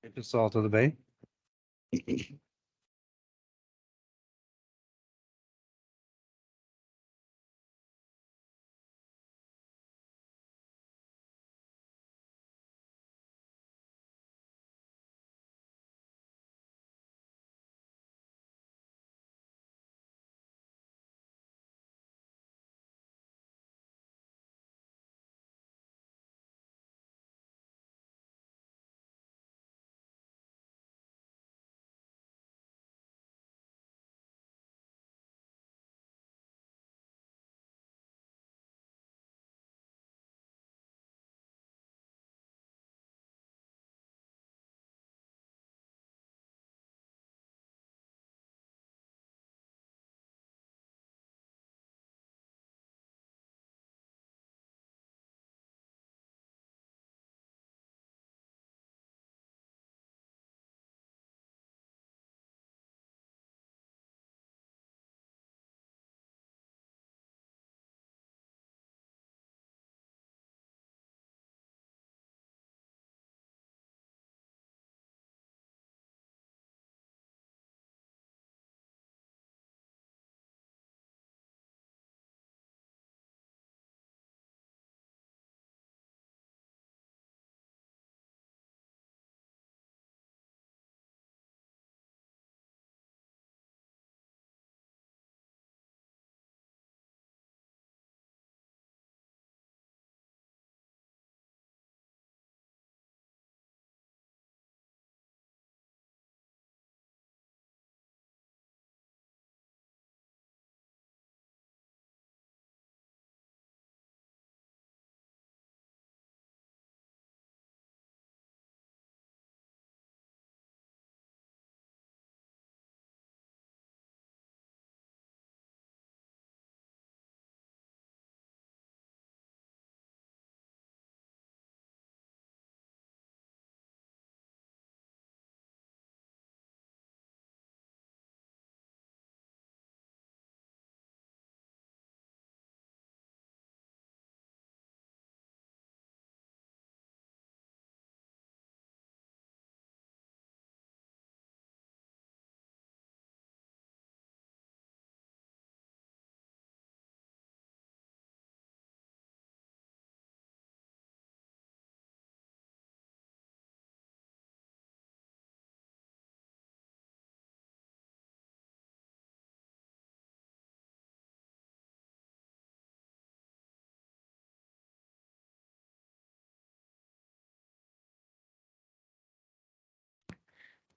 E aí, pessoal, tudo bem?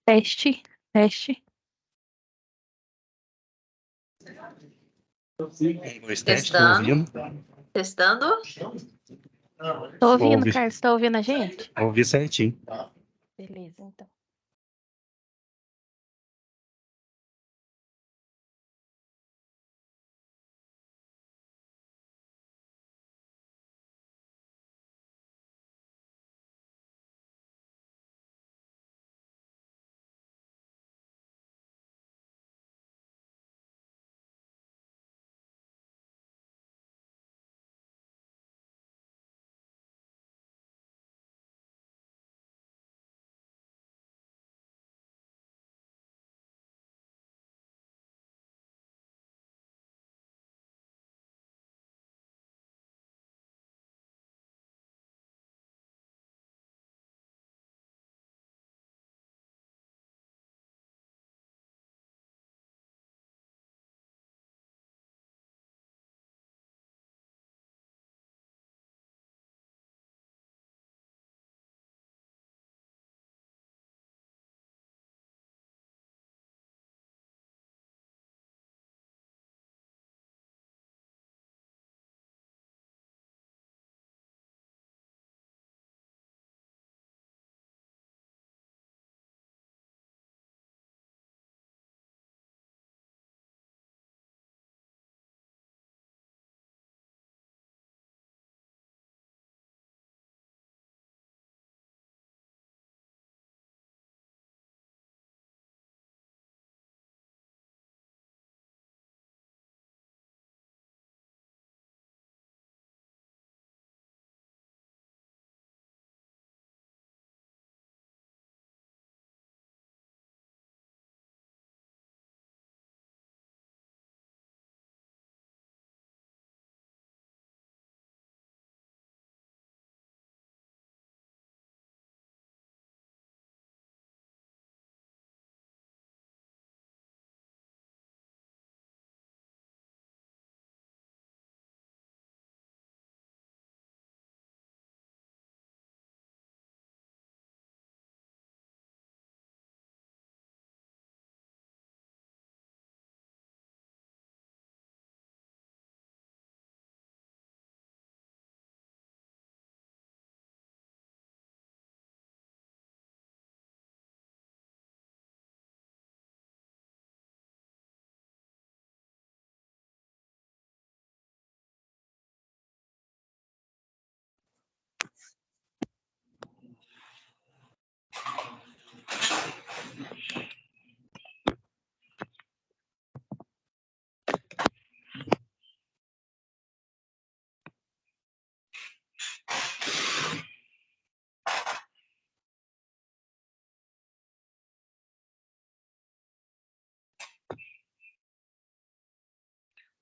Teste, teste. Um, dois, teste, tô Testando, ouvindo. testando. Tô ouvindo, Ouvi, Carlos. Tá ouvindo a gente? ouvi certinho. Beleza, então.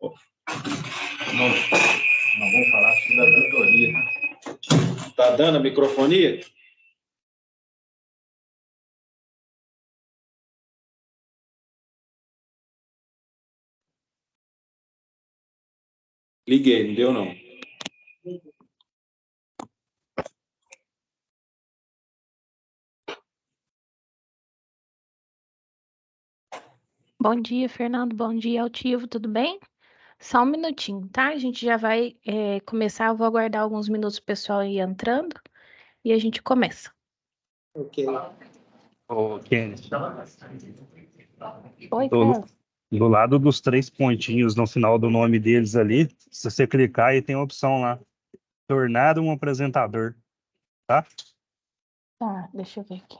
Não vamos falar sobre a auditoria. Tá dando a microfonia? Liguei, não deu não. Bom dia, Fernando. Bom dia, Altivo. Tudo bem? Só um minutinho, tá? A gente já vai começar. Eu vou aguardar alguns minutos o pessoal ir entrando e a gente começa. Ok. Ô, Kenneth, Oi, do, Carlos. do lado dos 3 pontinhos no final do nome deles ali, se você clicar aí tem a opção lá, tornar um apresentador, tá? Tá, deixa eu ver aqui.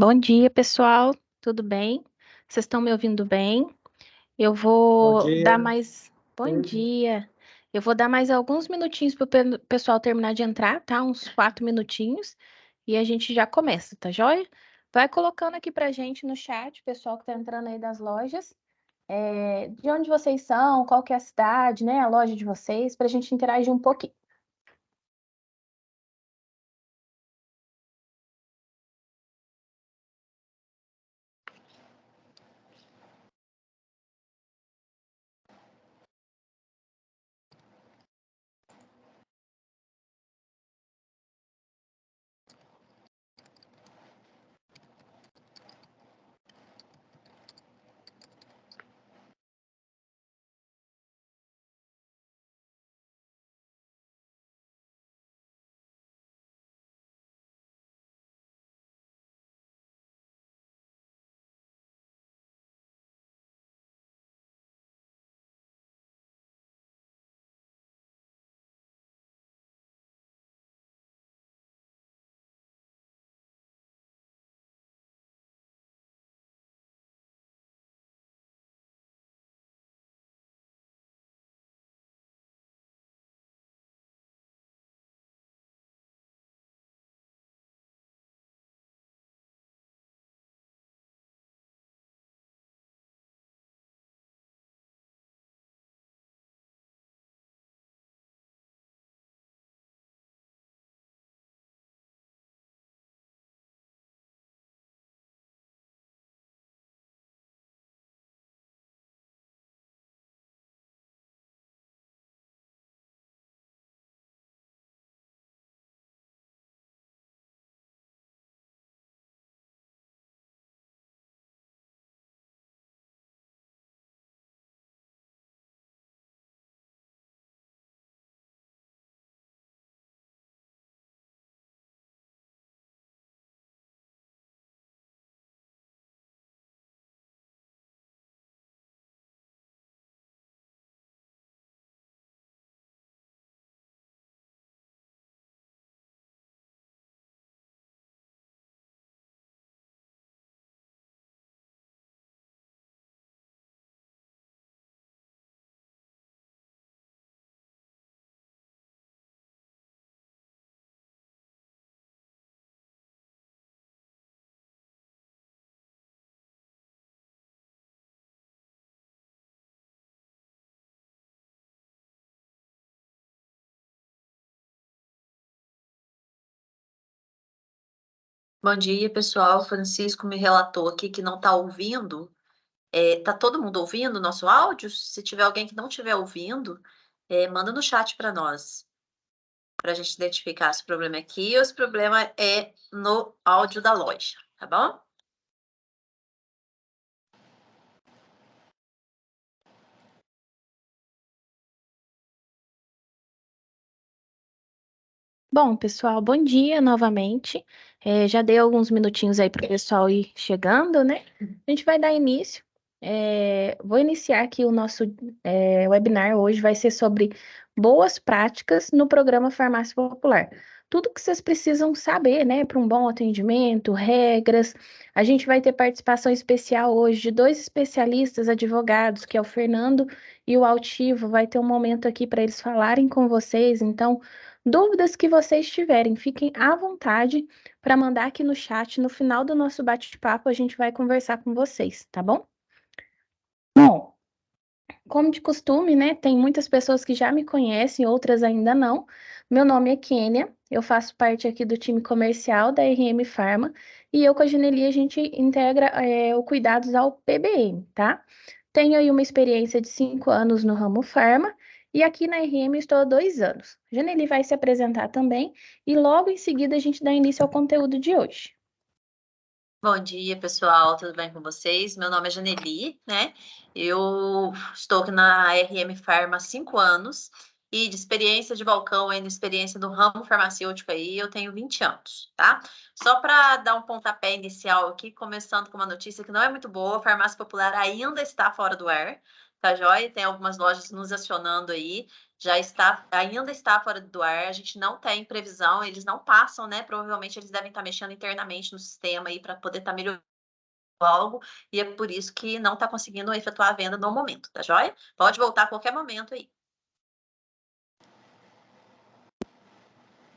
Bom dia, pessoal. Tudo bem? Vocês estão me ouvindo bem? Eu vou dar mais. Bom dia. Eu vou dar mais alguns minutinhos para o pessoal terminar de entrar, tá? Uns 4 minutinhos. E a gente já começa, tá joia? Vai colocando aqui pra gente no chat, pessoal que tá entrando aí das lojas. De onde vocês são, qual que é a cidade, né? A loja de vocês, pra gente interagir um pouquinho. Bom dia, pessoal. Francisco me relatou aqui que não está ouvindo. Tá todo mundo ouvindo o nosso áudio? Se tiver alguém que não estiver ouvindo, manda no chat para nós, para a gente identificar se o problema é aqui ou se o problema é no áudio da loja, tá bom? Bom, pessoal, bom dia novamente. Já dei alguns minutinhos aí para o pessoal ir chegando, né? A gente vai dar início. Vou iniciar aqui o nosso webinar hoje, vai ser sobre boas práticas no programa Farmácia Popular. Tudo que vocês precisam saber, né, para um bom atendimento, regras. A gente vai ter participação especial hoje de 2 especialistas advogados, que é o Fernando e o Altivo. Vai ter um momento aqui para eles falarem com vocês, então. Dúvidas que vocês tiverem, fiquem à vontade para mandar aqui no chat. No final do nosso bate-papo, a gente vai conversar com vocês, tá bom? Bom, como de costume, né? Tem muitas pessoas que já me conhecem, outras ainda não. Meu nome é Kênia, eu faço parte aqui do time comercial da RM Pharma e eu com a Geneli a gente integra o cuidados ao PBM, tá? Tenho aí uma experiência de 5 anos no ramo Pharma e aqui na RM estou há 2 anos. A Geneli vai se apresentar também e logo em seguida a gente dá início ao conteúdo de hoje. Bom dia, pessoal. Tudo bem com vocês? Meu nome é Janeli, né? Eu estou aqui na RM Pharma há 5 anos e de experiência de balcão, ainda experiência no ramo farmacêutico aí, eu tenho 20 anos, tá? Só para dar um pontapé inicial aqui, começando com uma notícia que não é muito boa, a Farmácia Popular ainda está fora do ar, tá joia? Tem algumas lojas nos acionando aí ainda está fora do ar, a gente não tem previsão, eles não passam, né? Provavelmente eles devem estar mexendo internamente no sistema aí para poder estar melhorando algo, e é por isso que não está conseguindo efetuar a venda no momento, tá joia? Pode voltar a qualquer momento aí.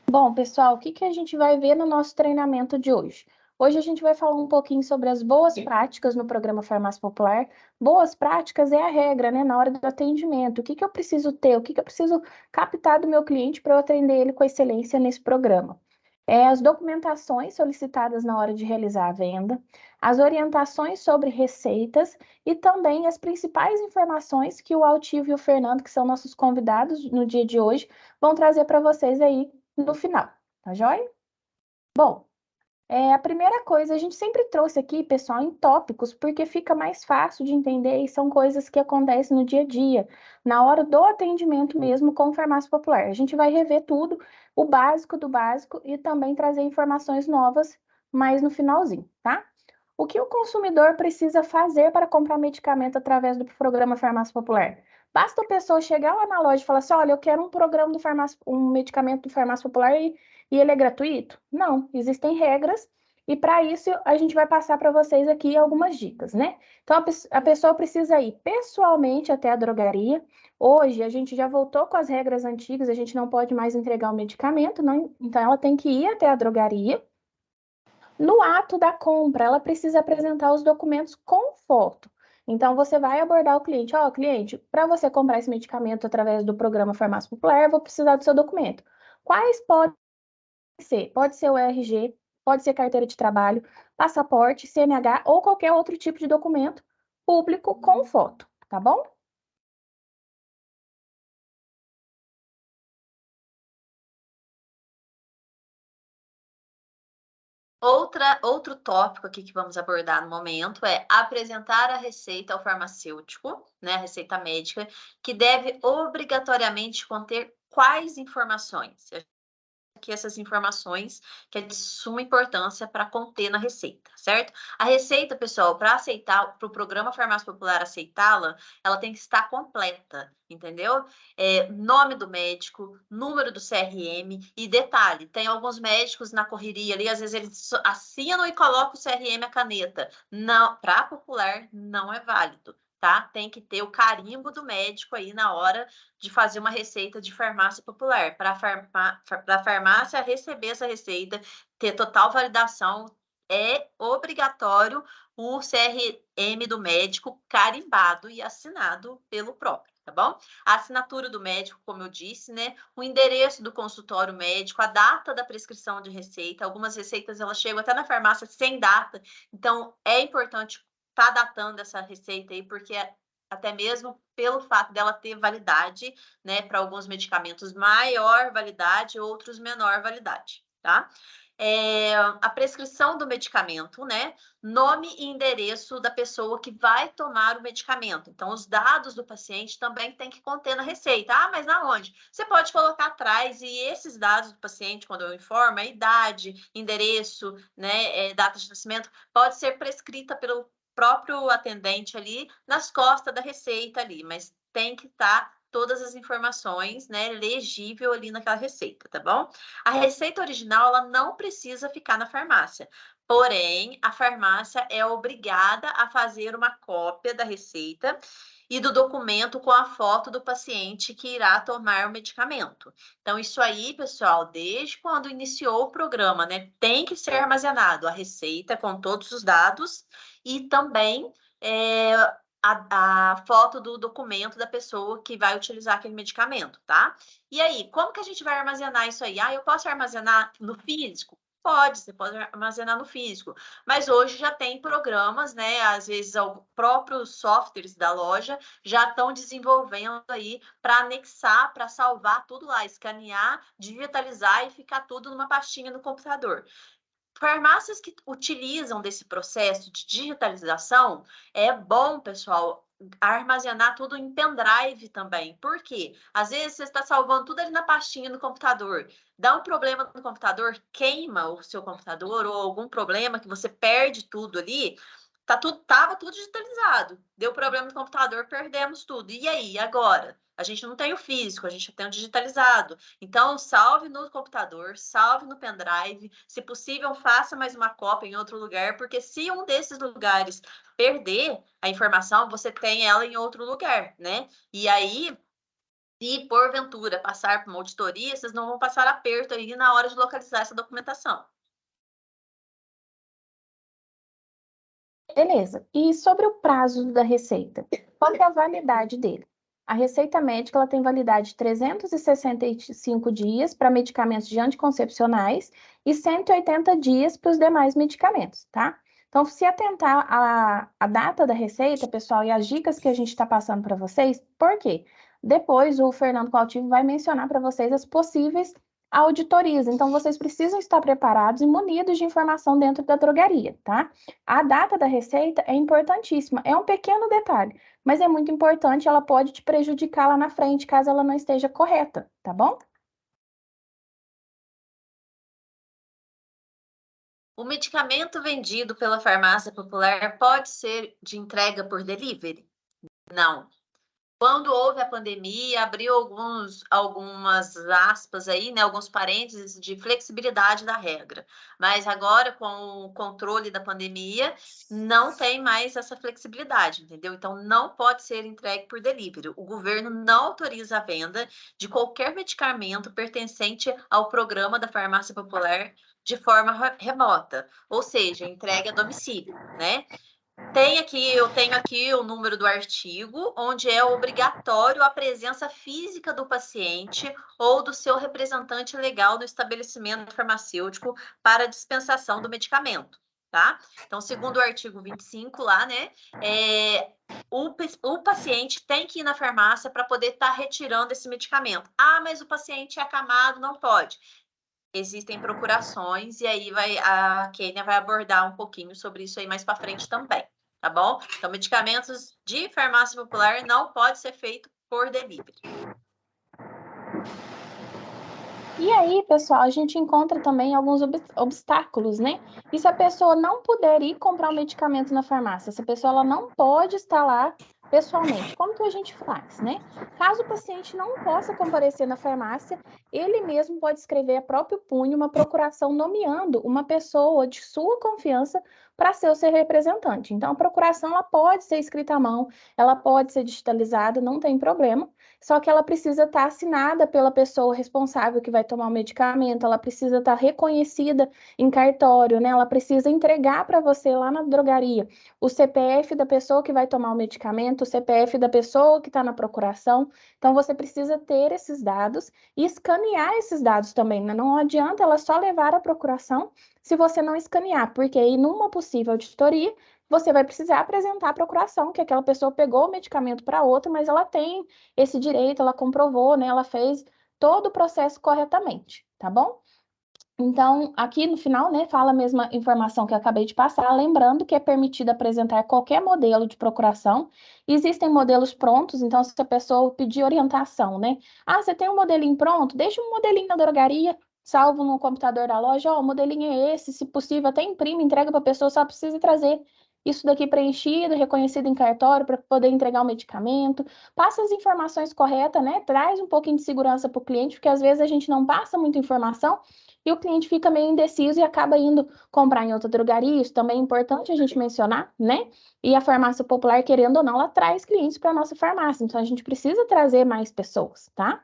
Bom, pessoal, o que a gente vai ver no nosso treinamento de hoje? Hoje a gente vai falar um pouquinho sobre as boas práticas no programa Farmácia Popular. Boas práticas é a regra, né, na hora do atendimento. O que eu preciso ter, o que eu preciso captar do meu cliente para eu atender ele com excelência nesse programa? As documentações solicitadas na hora de realizar a venda, as orientações sobre receitas e também as principais informações que o Altivo e o Fernando, que são nossos convidados no dia de hoje, vão trazer para vocês aí no final, tá joia? Bom, a primeira coisa, a gente sempre trouxe aqui, pessoal, em tópicos, porque fica mais fácil de entender e são coisas que acontecem no dia a dia, na hora do atendimento mesmo com farmácia popular. A gente vai rever tudo, o básico do básico e também trazer informações novas mais no finalzinho, tá? O que o consumidor precisa fazer para comprar medicamento através do programa Farmácia Popular? Basta a pessoa chegar lá na loja e falar assim, olha, eu quero um programa do um medicamento do Farmácia Popular e ele é gratuito? Não, existem regras e para isso a gente vai passar para vocês aqui algumas dicas, né? Então a pessoa precisa ir pessoalmente até a drogaria. Hoje a gente já voltou com as regras antigas, a gente não pode mais entregar o medicamento, não, então ela tem que ir até a drogaria. No ato da compra, ela precisa apresentar os documentos com foto. Então, você vai abordar o cliente. Ó, cliente, para você comprar esse medicamento através do programa Farmácia Popular, eu vou precisar do seu documento. Quais podem ser? Pode ser o RG, pode ser carteira de trabalho, passaporte, CNH ou qualquer outro tipo de documento público com foto, tá bom? Outro tópico aqui que vamos abordar no momento é apresentar a receita ao farmacêutico, né, a receita médica, que deve obrigatoriamente conter quais informações? Aqui essas informações que é de suma importância para conter na receita, certo? A receita, pessoal, para aceitar, para o programa Farmácia Popular aceitá-la, ela tem que estar completa, entendeu? Nome do médico, número do CRM e detalhe, tem alguns médicos na correria ali, às vezes eles assinam e colocam o CRM a caneta. Não, para popular não é válido. Tá? Tem que ter o carimbo do médico aí na hora de fazer uma receita de farmácia popular. Para a farmácia receber essa receita, ter total validação, é obrigatório o CRM do médico carimbado e assinado pelo próprio, tá bom? A assinatura do médico, como eu disse, né? O endereço do consultório médico, a data da prescrição de receita. Algumas receitas, elas chegam até na farmácia sem data. Então, é importante tá datando essa receita aí, porque até mesmo pelo fato dela ter validade, né, para alguns medicamentos maior validade, outros menor validade, tá? A prescrição do medicamento, né? Nome e endereço da pessoa que vai tomar o medicamento. Então, os dados do paciente também tem que conter na receita. Ah, mas na onde? Você pode colocar atrás e esses dados do paciente, quando eu informo, a idade, endereço, né, data de nascimento, pode ser prescrita pelo próprio atendente ali nas costas da receita ali, mas tem que estar todas as informações, né, legível ali naquela receita, tá bom? A receita original, ela não precisa ficar na farmácia. Porém, a farmácia é obrigada a fazer uma cópia da receita e do documento com a foto do paciente que irá tomar o medicamento. Então, isso aí, pessoal, desde quando iniciou o programa, né, tem que ser armazenado a receita com todos os dados e também a foto do documento da pessoa que vai utilizar aquele medicamento, tá? E aí, como que a gente vai armazenar isso aí? Ah, eu posso armazenar no físico? Pode, você pode armazenar no físico, mas hoje já tem programas, né? Às vezes, os próprios softwares da loja já estão desenvolvendo aí para anexar, para salvar tudo lá, escanear, digitalizar e ficar tudo numa pastinha no computador. Farmácias que utilizam desse processo de digitalização, é bom, pessoal, armazenar tudo em pendrive também. Por quê? Às vezes você está salvando tudo ali na pastinha no computador. Dá um problema no computador, queima o seu computador ou algum problema que você perde tudo ali. Tava tudo digitalizado. Deu problema no computador, perdemos tudo. E aí, agora? A gente não tem o físico, a gente tem o digitalizado. Então, salve no computador, salve no pendrive. Se possível, faça mais uma cópia em outro lugar, porque se um desses lugares perder a informação, você tem ela em outro lugar, né? E aí, se porventura passar por uma auditoria, vocês não vão passar aperto aí na hora de localizar essa documentação. Beleza. E sobre o prazo da receita? Qual que é a validade dele? A receita médica ela tem validade de 365 dias para medicamentos de anticoncepcionais e 180 dias para os demais medicamentos, tá? Então, se atentar à data da receita, pessoal, e as dicas que a gente está passando para vocês, por quê? Depois o Fernando Coaltivo vai mencionar para vocês as possíveis auditorias. Então, vocês precisam estar preparados e munidos de informação dentro da drogaria, tá? A data da receita é importantíssima, é um pequeno detalhe, mas é muito importante, ela pode te prejudicar lá na frente, caso ela não esteja correta, tá bom? O medicamento vendido pela farmácia popular pode ser de entrega por delivery? Não. Quando houve a pandemia, abriu algumas aspas aí, né, alguns parênteses de flexibilidade da regra. Mas agora, com o controle da pandemia, não tem mais essa flexibilidade, entendeu? Então, não pode ser entregue por delivery. O governo não autoriza a venda de qualquer medicamento pertencente ao programa da farmácia popular de forma remota, ou seja, entregue a domicílio, né? Eu tenho aqui o número do artigo, onde é obrigatório a presença física do paciente ou do seu representante legal no estabelecimento farmacêutico para dispensação do medicamento, tá? Então, segundo o artigo 25 lá, né, o paciente tem que ir na farmácia para poder estar retirando esse medicamento. Ah, mas o paciente é acamado, não pode. Existem procurações e aí a Kênia vai abordar um pouquinho sobre isso aí mais para frente também, tá bom? Então, medicamentos de farmácia popular não pode ser feito por delivery. E aí, pessoal, a gente encontra também alguns obstáculos, né? E se a pessoa não puder ir comprar o medicamento na farmácia, essa pessoa ela não pode estar lá pessoalmente, como que a gente faz, né? Caso o paciente não possa comparecer na farmácia, ele mesmo pode escrever a próprio punho uma procuração nomeando uma pessoa de sua confiança para ser o seu representante. Então, a procuração ela pode ser escrita à mão, ela pode ser digitalizada, não tem problema, só que ela precisa estar assinada pela pessoa responsável que vai tomar o medicamento, ela precisa estar reconhecida em cartório, né? Ela precisa entregar para você lá na drogaria o CPF da pessoa que vai tomar o medicamento, o CPF da pessoa que está na procuração. Então, você precisa ter esses dados e escanear esses dados também, né? Não adianta ela só levar a procuração se você não escanear, porque aí numa possível auditoria, você vai precisar apresentar a procuração, que aquela pessoa pegou o medicamento para outra, mas ela tem esse direito, ela comprovou, né? Ela fez todo o processo corretamente, tá bom? Então, aqui no final, né, fala a mesma informação que eu acabei de passar, lembrando que é permitido apresentar qualquer modelo de procuração. Existem modelos prontos, então se a pessoa pedir orientação, né? Ah, você tem um modelinho pronto? Deixa um modelinho na drogaria, salvo no computador da loja, ó, o modelinho é esse, se possível, até imprime, entrega para a pessoa, só precisa trazer isso daqui preenchido, reconhecido em cartório para poder entregar o medicamento. Passa as informações corretas, né? Traz um pouquinho de segurança para o cliente, porque às vezes a gente não passa muita informação e o cliente fica meio indeciso e acaba indo comprar em outra drogaria. Isso também é importante a gente mencionar, né? E a farmácia popular, querendo ou não, ela traz clientes para a nossa farmácia. Então, a gente precisa trazer mais pessoas, tá?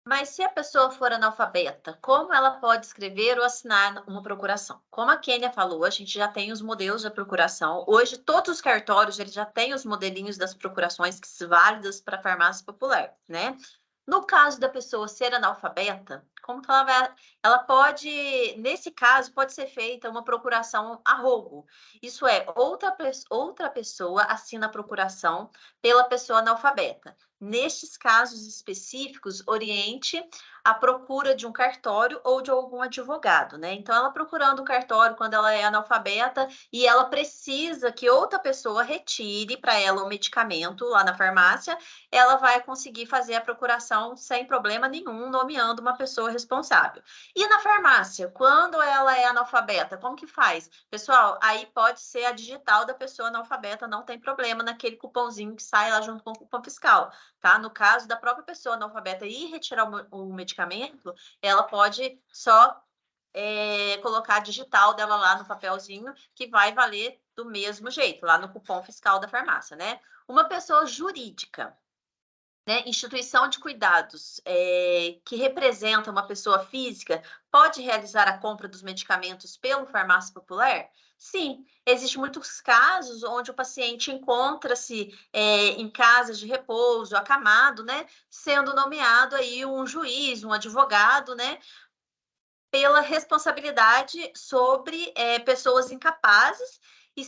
Mas se a pessoa for analfabeta, como ela pode escrever ou assinar uma procuração? Como a Kênia falou, a gente já tem os modelos da procuração. Hoje, todos os cartórios eles já têm os modelinhos das procurações que são válidas para a farmácia popular, né? No caso da pessoa ser analfabeta, como que ela vai... Ela pode, nesse caso, pode ser feita uma procuração a rogo. Isso é, outra pessoa assina a procuração pela pessoa analfabeta. nestes casos específicos, oriente a procura de um cartório ou de algum advogado, né? Então, ela procurando o cartório quando ela é analfabeta e ela precisa que outra pessoa retire para ela o medicamento lá na farmácia, ela vai conseguir fazer a procuração sem problema nenhum, nomeando uma pessoa responsável. E na farmácia, quando ela é analfabeta, como que faz? Pessoal, aí pode ser a digital da pessoa analfabeta, não tem problema naquele cupomzinho que sai lá junto com o cupom fiscal, tá? No caso da própria pessoa analfabeta ir retirar o medicamento, ela pode só colocar a digital dela lá no papelzinho, que vai valer do mesmo jeito, lá no cupom fiscal da farmácia, né? Uma pessoa jurídica, né, instituição de cuidados que representa uma pessoa física, pode realizar a compra dos medicamentos pelo farmácia popular? Sim, existem muitos casos onde o paciente encontra-se em casas de repouso, acamado, né, sendo nomeado aí um juiz, um advogado, né, pela responsabilidade sobre pessoas incapazes e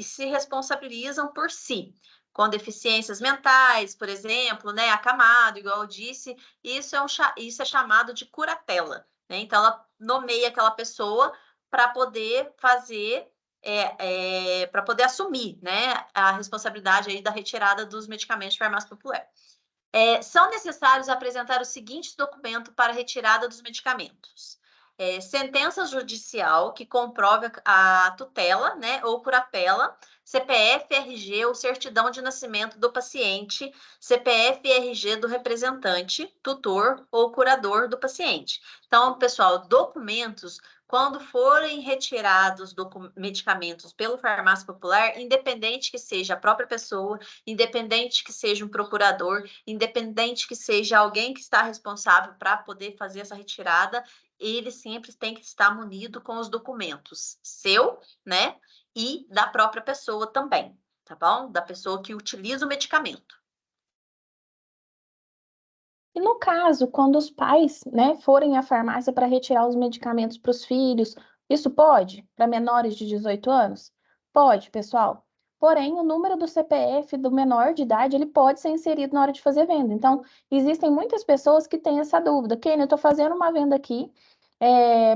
se responsabilizam por si, com deficiências mentais, por exemplo, né, acamado, igual eu disse, isso é chamado de curatela, né? Então, ela nomeia aquela pessoa para poder fazer, para poder assumir, né, a responsabilidade aí da retirada dos medicamentos de farmácia popular. São necessários apresentar o seguinte documento para retirada dos medicamentos. Sentença judicial que comprove a tutela, né, ou curatela, CPF, RG ou certidão de nascimento do paciente, CPF e RG do representante, tutor ou curador do paciente. Então, pessoal, documentos, quando forem retirados medicamentos pelo farmácia popular, independente que seja a própria pessoa, independente que seja um procurador, independente que seja alguém que está responsável para poder fazer essa retirada, ele sempre tem que estar munido com os documentos seu, né, e da própria pessoa também, tá bom? Da pessoa que utiliza o medicamento. E no caso, quando os pais, né, forem à farmácia para retirar os medicamentos para os filhos, isso pode? Para menores de 18 anos? Pode, pessoal. Porém, o número do CPF do menor de idade, ele pode ser inserido na hora de fazer venda. Então, existem muitas pessoas que têm essa dúvida. Kenny, eu estou fazendo uma venda aqui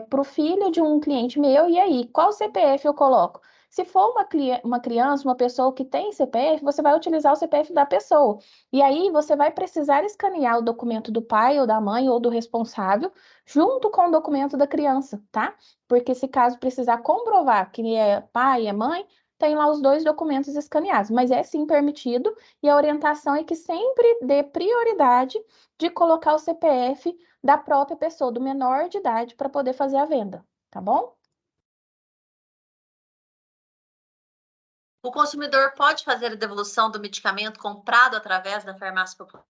para o filho de um cliente meu, e aí, qual CPF eu coloco? Se for uma criança, uma pessoa que tem CPF, você vai utilizar o CPF da pessoa. E aí você vai precisar escanear o documento do pai ou da mãe ou do responsável junto com o documento da criança, tá? Porque se caso precisar comprovar que é pai, é mãe, tem lá os dois documentos escaneados. Mas é sim permitido e a orientação é que sempre dê prioridade de colocar o CPF da própria pessoa, do menor de idade, para poder fazer a venda, tá bom? O consumidor pode fazer a devolução do medicamento comprado através da farmácia popular?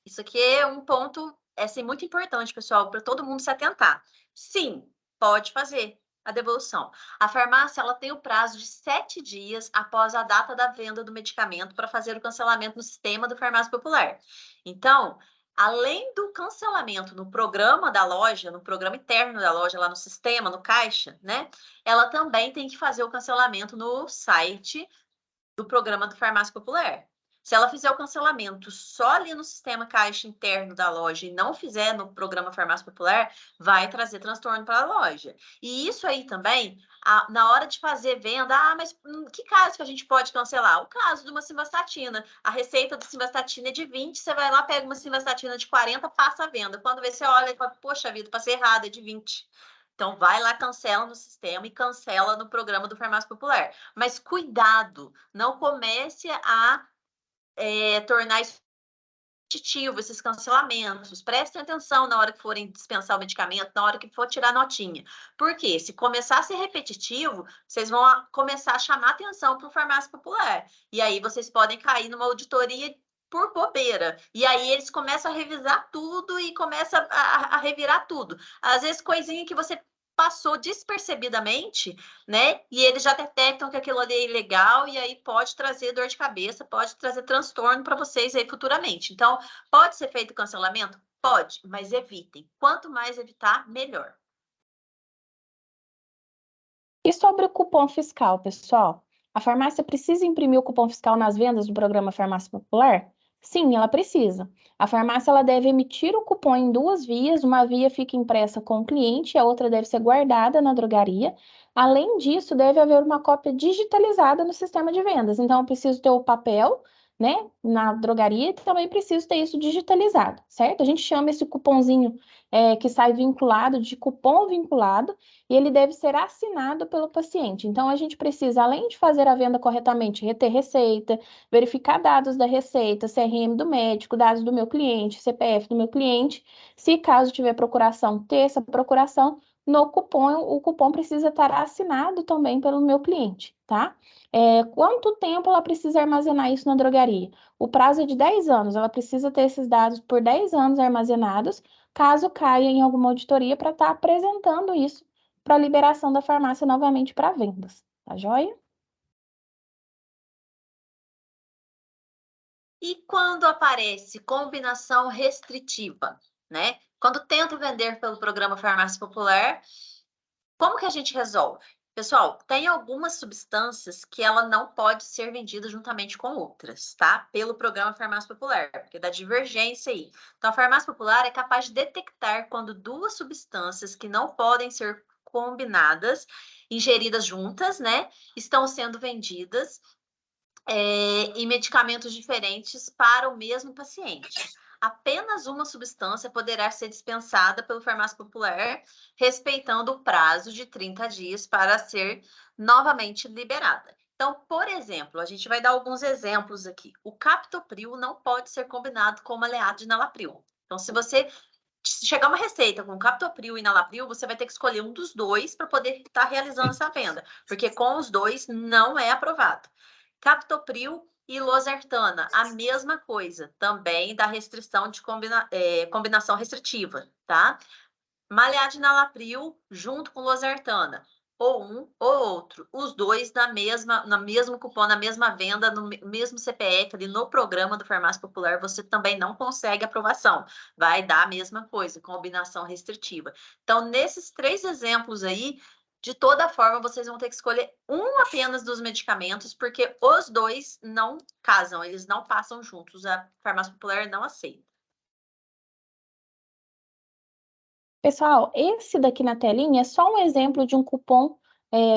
Isso aqui é um ponto assim, muito importante, pessoal, para todo mundo se atentar. Sim, pode fazer a devolução. A farmácia ela tem o prazo de 7 dias após a data da venda do medicamento para fazer o cancelamento no sistema do Farmácia Popular. Então, além do cancelamento no programa da loja, no programa interno da loja, lá no sistema, no caixa, né? Ela também tem que fazer o cancelamento no site do programa do Farmácia Popular. Se ela fizer o cancelamento só ali no sistema caixa interno da loja e não fizer no programa Farmácia Popular, vai trazer transtorno para a loja. E isso aí também, na hora de fazer venda, mas que caso que a gente pode cancelar? O caso de uma simvastatina. A receita de simvastatina é de 20, você vai lá, pega uma simvastatina de 40, passa a venda. Quando você olha e fala, poxa vida, passei errado, é de 20. Então, vai lá, cancela no sistema e cancela no programa do Farmácia Popular. Mas cuidado, não comece a tornar isso repetitivo, esses cancelamentos. Prestem atenção na hora que forem dispensar o medicamento, na hora que for tirar notinha. Porque se começar a ser repetitivo, vocês vão começar a chamar atenção para o Farmácia Popular. E aí vocês podem cair numa auditoria por bobeira. E aí eles começam a revisar tudo e começam a revirar tudo. Às vezes, coisinha que você passou despercebidamente, né? E eles já detectam que aquilo ali é ilegal e aí pode trazer dor de cabeça, pode trazer transtorno para vocês aí futuramente. Então, pode ser feito cancelamento? Pode, mas evitem. Quanto mais evitar, melhor. E sobre o cupom fiscal, pessoal? A farmácia precisa imprimir o cupom fiscal nas vendas do programa Farmácia Popular? Sim, ela precisa. A farmácia ela deve emitir o cupom em 2 vias, uma via fica impressa com o cliente e a outra deve ser guardada na drogaria. Além disso, deve haver uma cópia digitalizada no sistema de vendas. Então, eu preciso ter o papel, né, na drogaria e também preciso ter isso digitalizado, certo? A gente chama esse cupomzinho que sai vinculado de cupom vinculado e ele deve ser assinado pelo paciente. Então, a gente precisa, além de fazer a venda corretamente, reter receita, verificar dados da receita, CRM do médico, dados do meu cliente, CPF do meu cliente. Se caso tiver procuração, ter essa procuração no cupom, o cupom precisa estar assinado também pelo meu cliente, tá? Quanto tempo ela precisa armazenar isso na drogaria? O prazo é de 10 anos, ela precisa ter esses dados por 10 anos armazenados, caso caia em alguma auditoria, para estar apresentando isso para a liberação da farmácia novamente para vendas, tá joia? E quando aparece combinação restritiva, né? Quando tento vender pelo programa Farmácia Popular, como que a gente resolve? Pessoal, tem algumas substâncias que ela não pode ser vendida juntamente com outras, tá? Pelo programa Farmácia Popular, porque dá divergência aí. Então, a Farmácia Popular é capaz de detectar quando 2 substâncias que não podem ser combinadas, ingeridas juntas, né? Estão sendo vendidas em medicamentos diferentes para o mesmo paciente. Apenas uma substância poderá ser dispensada pelo Farmácia Popular, respeitando o prazo de 30 dias para ser novamente liberada. Então, por exemplo, a gente vai dar alguns exemplos aqui. O captopril não pode ser combinado com o maleato de enalapril. Então, se você chegar uma receita com captopril e enalapril, você vai ter que escolher um dos dois para poder estar realizando essa venda, porque com os dois não é aprovado. Captopril e losartana, a mesma coisa, também da restrição de combinação restritiva, tá? Maleate enalapril junto com losartana, ou um ou outro, os dois no mesmo cupom, na mesma venda, no mesmo CPF, ali no programa do Farmácia Popular, você também não consegue aprovação. Vai dar a mesma coisa, combinação restritiva. Então, nesses 3 exemplos aí, de toda forma, vocês vão ter que escolher um apenas dos medicamentos, porque os dois não casam, eles não passam juntos. A Farmácia Popular não aceita. Pessoal, esse daqui na telinha é só um exemplo de um cupom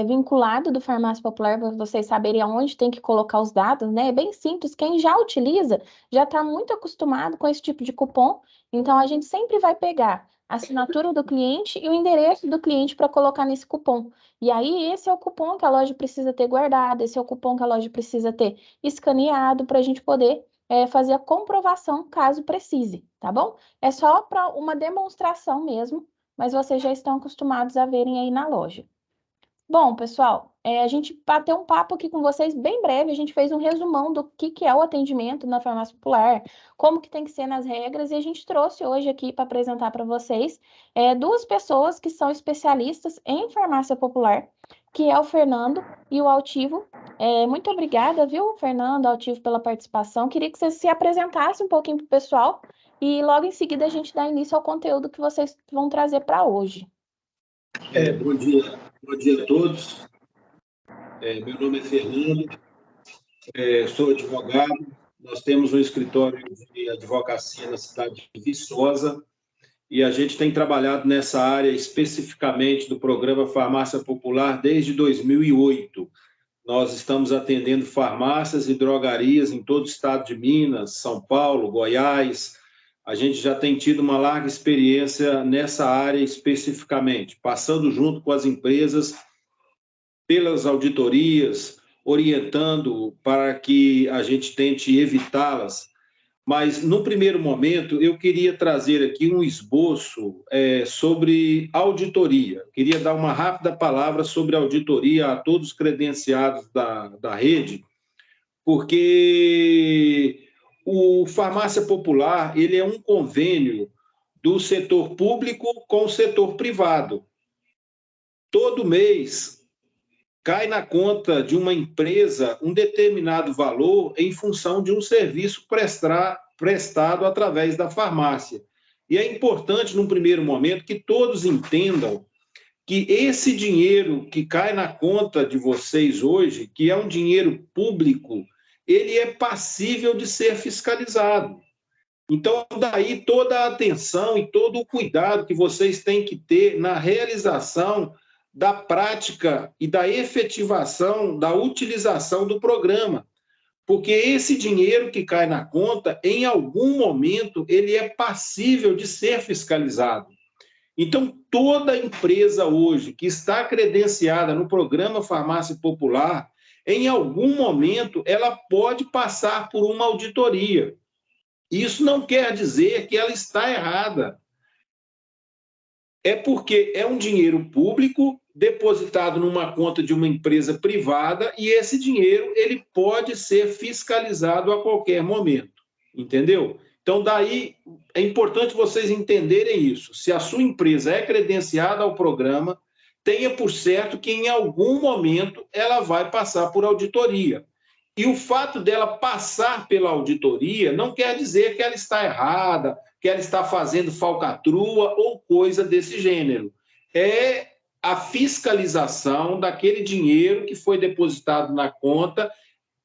vinculado do Farmácia Popular, para vocês saberem aonde tem que colocar os dados, né? É bem simples, quem já utiliza já está muito acostumado com esse tipo de cupom, então a gente sempre vai pegar a assinatura do cliente e o endereço do cliente para colocar nesse cupom. E aí, esse é o cupom que a loja precisa ter guardado, esse é o cupom que a loja precisa ter escaneado para a gente poder fazer a comprovação caso precise, tá bom? É só para uma demonstração mesmo, mas vocês já estão acostumados a verem aí na loja. Bom, pessoal, a gente bateu um papo aqui com vocês bem breve, a gente fez um resumão do que é o atendimento na farmácia popular, como que tem que ser nas regras, e a gente trouxe hoje aqui para apresentar para vocês 2 pessoas que são especialistas em farmácia popular, que é o Fernando e o Altivo. Muito obrigada, viu, Fernando, Altivo, pela participação. Queria que vocês se apresentassem um pouquinho para o pessoal e logo em seguida a gente dá início ao conteúdo que vocês vão trazer para hoje. Bom dia a todos. Meu nome é Fernando, sou advogado. Nós temos um escritório de advocacia na cidade de Viçosa e a gente tem trabalhado nessa área especificamente do programa Farmácia Popular desde 2008. Nós estamos atendendo farmácias e drogarias em todo o estado de Minas, São Paulo, Goiás. A gente já tem tido uma larga experiência nessa área especificamente, passando junto com as empresas pelas auditorias, orientando para que a gente tente evitá-las. Mas, no primeiro momento, eu queria trazer aqui um esboço sobre auditoria. Queria dar uma rápida palavra sobre auditoria a todos os credenciados da rede, porque o Farmácia Popular ele é um convênio do setor público com o setor privado. Todo mês cai na conta de uma empresa um determinado valor em função de um serviço prestado através da farmácia. E é importante, num primeiro momento, que todos entendam que esse dinheiro que cai na conta de vocês hoje, que é um dinheiro público, ele é passível de ser fiscalizado. Então, daí toda a atenção e todo o cuidado que vocês têm que ter na realização da prática e da efetivação, da utilização do programa. Porque esse dinheiro que cai na conta, em algum momento, ele é passível de ser fiscalizado. Então, toda empresa hoje que está credenciada no programa Farmácia Popular, em algum momento, ela pode passar por uma auditoria. Isso não quer dizer que ela está errada. É porque é um dinheiro público depositado numa conta de uma empresa privada e esse dinheiro ele pode ser fiscalizado a qualquer momento, entendeu? Então, daí é importante vocês entenderem isso. Se a sua empresa é credenciada ao programa, tenha por certo que em algum momento ela vai passar por auditoria. E o fato dela passar pela auditoria não quer dizer que ela está errada, que ela está fazendo falcatrua ou coisa desse gênero. É a fiscalização daquele dinheiro que foi depositado na conta,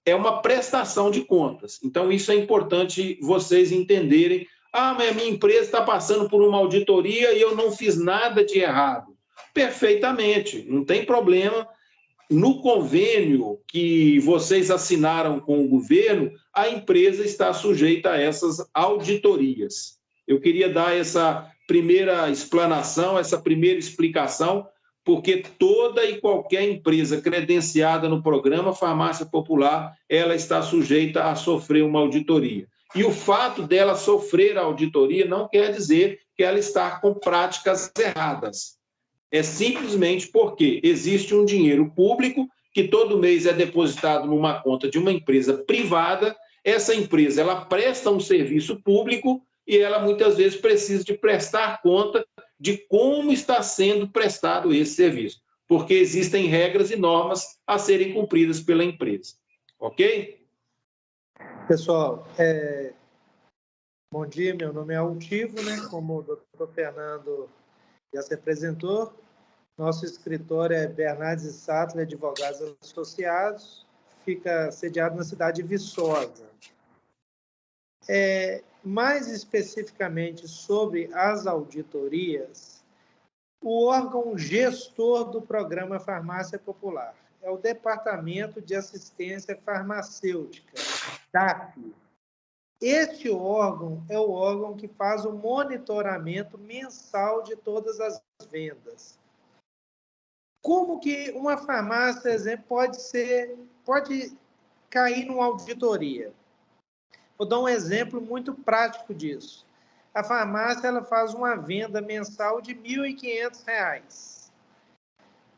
é uma prestação de contas. Então, isso é importante vocês entenderem. Ah, mas a minha empresa está passando por uma auditoria e eu não fiz nada de errado. Perfeitamente, não tem problema. No convênio que vocês assinaram com o governo, a empresa está sujeita a essas auditorias. Eu queria dar essa primeira explanação, essa primeira explicação, porque toda e qualquer empresa credenciada no programa Farmácia Popular, ela está sujeita a sofrer uma auditoria. E o fato dela sofrer a auditoria não quer dizer que ela está com práticas erradas. É simplesmente porque existe um dinheiro público que todo mês é depositado numa conta de uma empresa privada. Essa empresa ela presta um serviço público e ela muitas vezes precisa de prestar conta de como está sendo prestado esse serviço, porque existem regras e normas a serem cumpridas pela empresa. Ok? Pessoal, bom dia, meu nome é Altivo, né? Como o doutor Fernando já se apresentou. Nosso escritório é Bernardes Sattler Advogados Associados, fica sediado na cidade de Viçosa. Mais especificamente sobre as auditorias, o órgão gestor do programa Farmácia Popular é o Departamento de Assistência Farmacêutica, DAF. Este órgão é o órgão que faz o monitoramento mensal de todas as vendas. Como que uma farmácia, por exemplo, pode cair numa auditoria? Vou dar um exemplo muito prático disso. A farmácia ela faz uma venda mensal de R$ 1.500.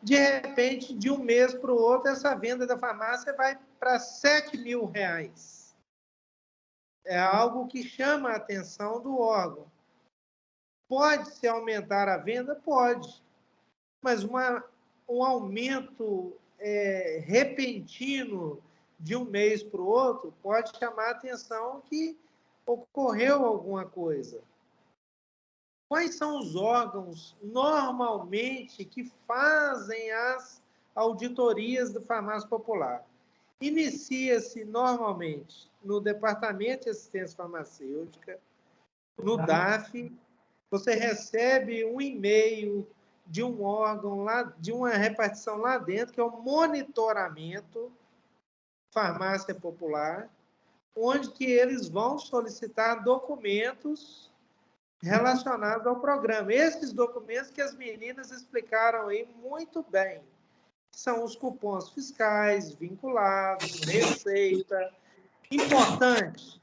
De repente, de um mês para o outro, essa venda da farmácia vai para R$ 7.000. É algo que chama a atenção do órgão. Pode-se aumentar a venda? Pode. Mas um aumento repentino de um mês para o outro pode chamar a atenção que ocorreu alguma coisa. Quais são os órgãos, normalmente, que fazem as auditorias do Farmácia Popular? Inicia-se, normalmente, no Departamento de Assistência Farmacêutica, no DAF. Você recebe um e-mail de um órgão, de uma repartição lá dentro, que é o monitoramento Farmácia Popular, onde que eles vão solicitar documentos relacionados ao programa. Esses documentos que as meninas explicaram aí muito bem. São os cupons fiscais vinculados, receita. Importante,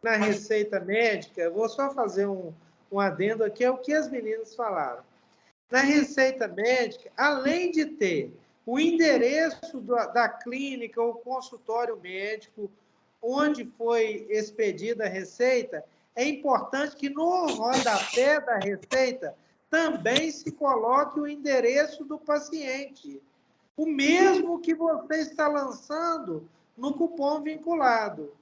na receita médica, eu vou só fazer um adendo aqui, é o que as meninas falaram. Na receita médica, além de ter o endereço da clínica ou consultório médico, onde foi expedida a receita, é importante que no rodapé da receita também se coloque o endereço do paciente. O mesmo que você está lançando no cupom vinculado.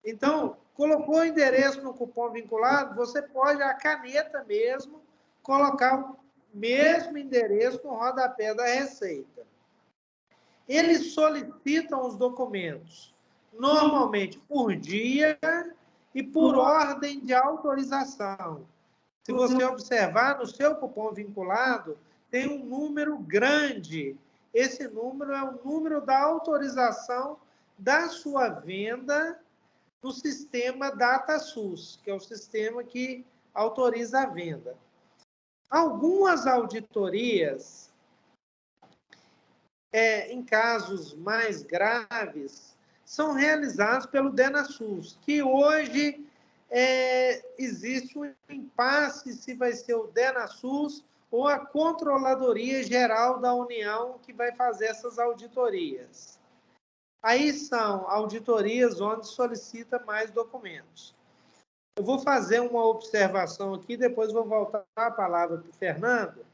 Então, colocou o endereço no cupom vinculado, você pode, a caneta mesmo, colocar mesmo endereço no rodapé da Receita. Eles solicitam os documentos, normalmente por dia e por ordem de autorização. Se você observar, no seu cupom vinculado, tem um número grande. Esse número é o número da autorização da sua venda no sistema DataSUS, que é o sistema que autoriza a venda. Algumas auditorias, em casos mais graves, são realizadas pelo DenaSUS, que hoje existe um impasse se vai ser o DenaSUS ou a Controladoria Geral da União que vai fazer essas auditorias. Aí são auditorias onde solicita mais documentos. Eu vou fazer uma observação aqui, depois vou voltar a palavra para o Fernando.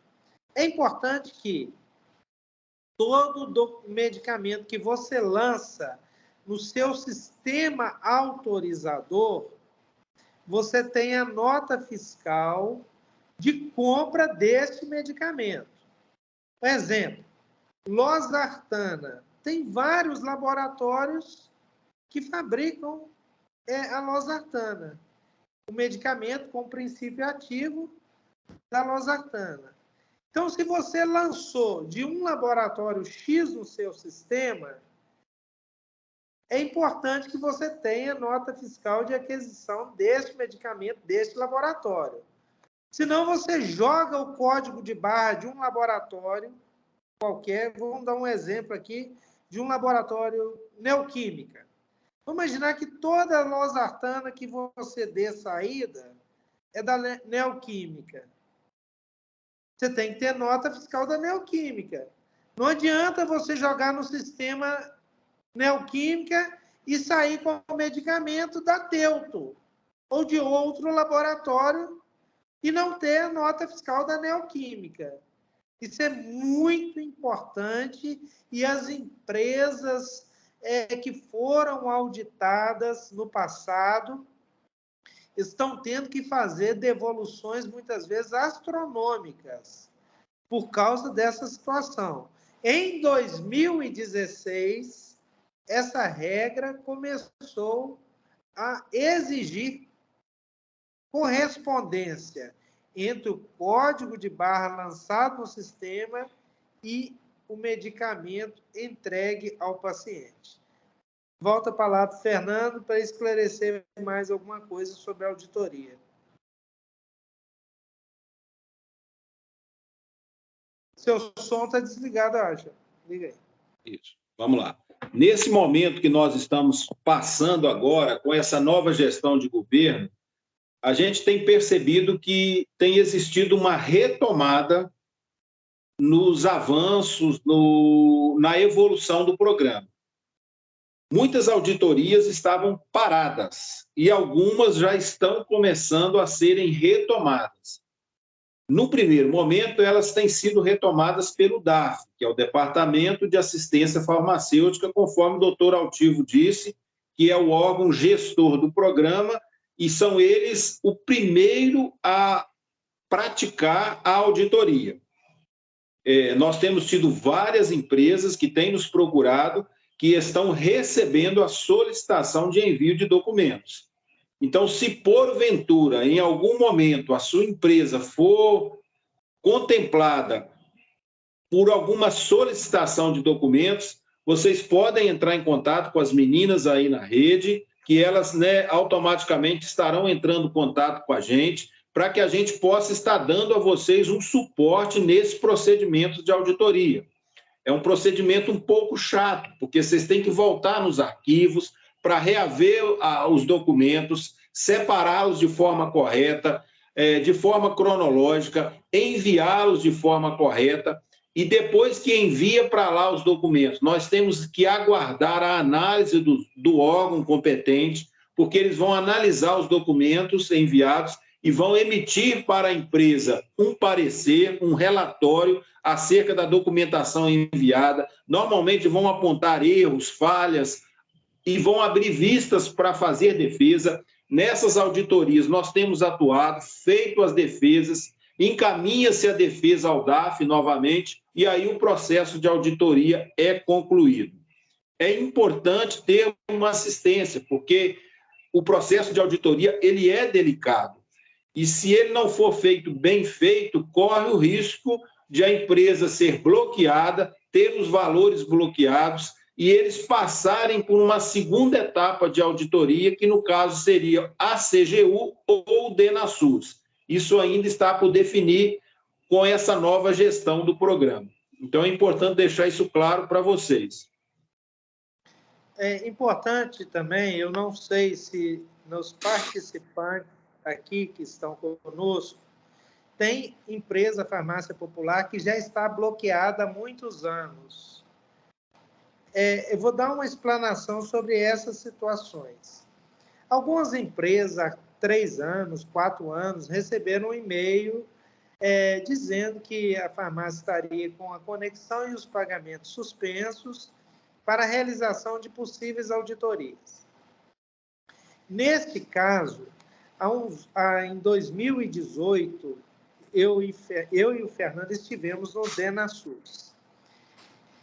É importante que todo medicamento que você lança no seu sistema autorizador, você tenha nota fiscal de compra deste medicamento. Por exemplo, losartana. Tem vários laboratórios que fabricam a losartana, o medicamento com princípio ativo da losartana. Então, se você lançou de um laboratório X no seu sistema, é importante que você tenha nota fiscal de aquisição deste medicamento, deste laboratório. Senão, você joga o código de barra de um laboratório qualquer. Vamos dar um exemplo aqui de um laboratório Neoquímica. Vamos imaginar que toda a losartana que você dê saída é da Neoquímica. Você tem que ter nota fiscal da Neoquímica. Não adianta você jogar no sistema Neoquímica e sair com o medicamento da Teuto ou de outro laboratório e não ter a nota fiscal da Neoquímica. Isso é muito importante e as empresas que foram auditadas no passado estão tendo que fazer devoluções, muitas vezes, astronômicas, por causa dessa situação. Em 2016, essa regra começou a exigir correspondência entre o código de barra lançado no sistema e o medicamento entregue ao paciente. Volto a palavra para o Fernando para esclarecer mais alguma coisa sobre a auditoria. Seu som está desligado, acho. Liga aí. Isso. Vamos lá. Nesse momento que nós estamos passando agora, com essa nova gestão de governo, a gente tem percebido que tem existido uma retomada nos avanços, na evolução do programa. Muitas auditorias estavam paradas e algumas já estão começando a serem retomadas. No primeiro momento, elas têm sido retomadas pelo DAF, que é o Departamento de Assistência Farmacêutica, conforme o doutor Altivo disse, que é o órgão gestor do programa, e são eles o primeiro a praticar a auditoria. Nós temos tido várias empresas que têm nos procurado, que estão recebendo a solicitação de envio de documentos. Então, se porventura, em algum momento, a sua empresa for contemplada por alguma solicitação de documentos, vocês podem entrar em contato com as meninas aí na rede, que elas, automaticamente estarão entrando em contato com a gente, para que a gente possa estar dando a vocês um suporte nesse procedimento de auditoria. É um procedimento um pouco chato, porque vocês têm que voltar nos arquivos para reaver os documentos, separá-los de forma correta, de forma cronológica, enviá-los de forma correta, e depois que envia para lá os documentos, nós temos que aguardar a análise do órgão competente, porque eles vão analisar os documentos enviados e vão emitir para a empresa um parecer, um relatório acerca da documentação enviada. Normalmente vão apontar erros, falhas e vão abrir vistas para fazer defesa. Nessas auditorias nós temos atuado, feito as defesas, encaminha-se a defesa ao DAF novamente, e aí o processo de auditoria é concluído. É importante ter uma assistência, porque o processo de auditoria ele é delicado. E se ele não for feito bem feito, corre o risco de a empresa ser bloqueada, ter os valores bloqueados e eles passarem por uma segunda etapa de auditoria, que no caso seria a CGU ou o DENASUS. Isso ainda está por definir com essa nova gestão do programa. Então, é importante deixar isso claro para vocês. É importante também, eu não sei se nos participantes aqui que estão conosco, tem empresa farmácia popular que já está bloqueada há muitos anos. Eu vou dar uma explanação sobre essas situações. Algumas empresas, há 3 anos, 4 anos, receberam um e-mail dizendo que a farmácia estaria com a conexão e os pagamentos suspensos para a realização de possíveis auditorias. Neste caso, em 2018, eu e o Fernando estivemos no DENASUS.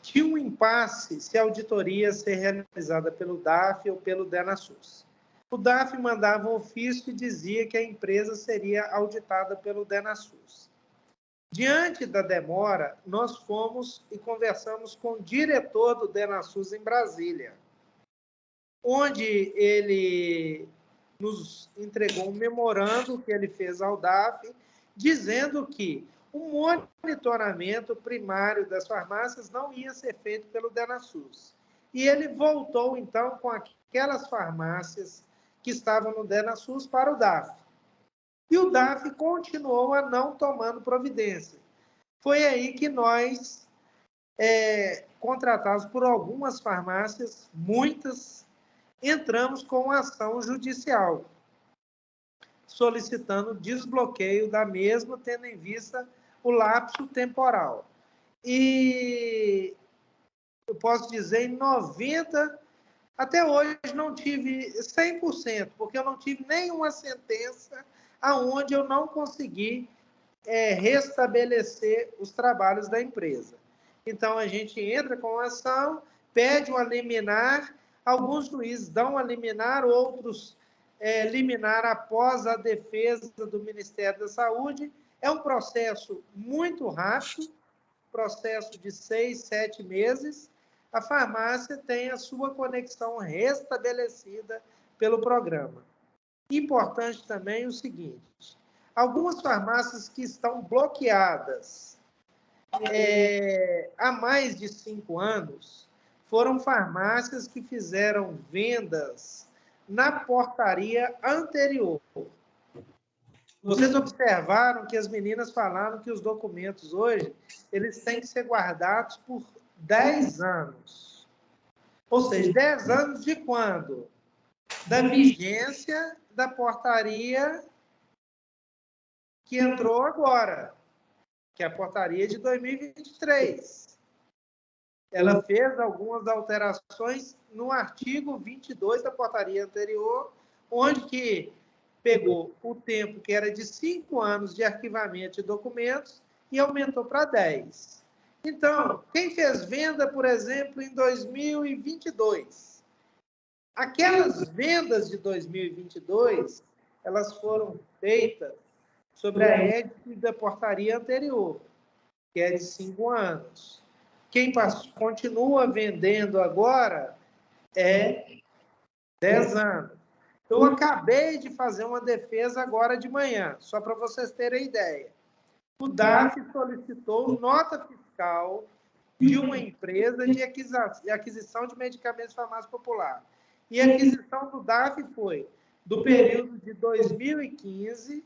Tinha um impasse se a auditoria ser realizada pelo DAF ou pelo DENASUS. O DAF mandava um ofício e dizia que a empresa seria auditada pelo DENASUS. Diante da demora, nós fomos e conversamos com o diretor do DENASUS em Brasília, onde ele nos entregou um memorando que ele fez ao DAF, dizendo que o monitoramento primário das farmácias não ia ser feito pelo DENASUS. E ele voltou, então, com aquelas farmácias que estavam no DENASUS para o DAF. E o DAF continuou a não tomando providência. Foi aí que nós, contratados por algumas farmácias, muitas, entramos com ação judicial, solicitando desbloqueio da mesma, tendo em vista o lapso temporal. E eu posso dizer, em 90%, até hoje não tive 100%, porque eu não tive nenhuma sentença aonde eu não consegui restabelecer os trabalhos da empresa. Então, a gente entra com a ação, pede uma liminar, alguns juízes dão uma liminar, outros liminar após a defesa do Ministério da Saúde. É um processo muito rápido, processo de 6, 7 meses. A farmácia tem a sua conexão restabelecida pelo programa. Importante também o seguinte: algumas farmácias que estão bloqueadas há mais de 5 anos foram farmácias que fizeram vendas na portaria anterior. Vocês observaram que as meninas falaram que os documentos hoje eles têm que ser guardados por 10 anos. Ou seja, 10 anos de quando? Da vigência da portaria que entrou agora, que é a portaria de 2023. Ela fez algumas alterações no artigo 22 da portaria anterior, onde que pegou o tempo que era de 5 anos de arquivamento de documentos e aumentou para 10. Então, quem fez venda, por exemplo, em 2022, aquelas vendas de 2022, elas foram feitas sobre a égide da portaria anterior, que é de 5 anos. Quem continua vendendo agora é 10 anos. Eu acabei de fazer uma defesa agora de manhã, só para vocês terem ideia. O DAF solicitou nota fiscal de uma empresa de aquisição de medicamentos de farmácia popular. E a aquisição do DAF foi do período de 2015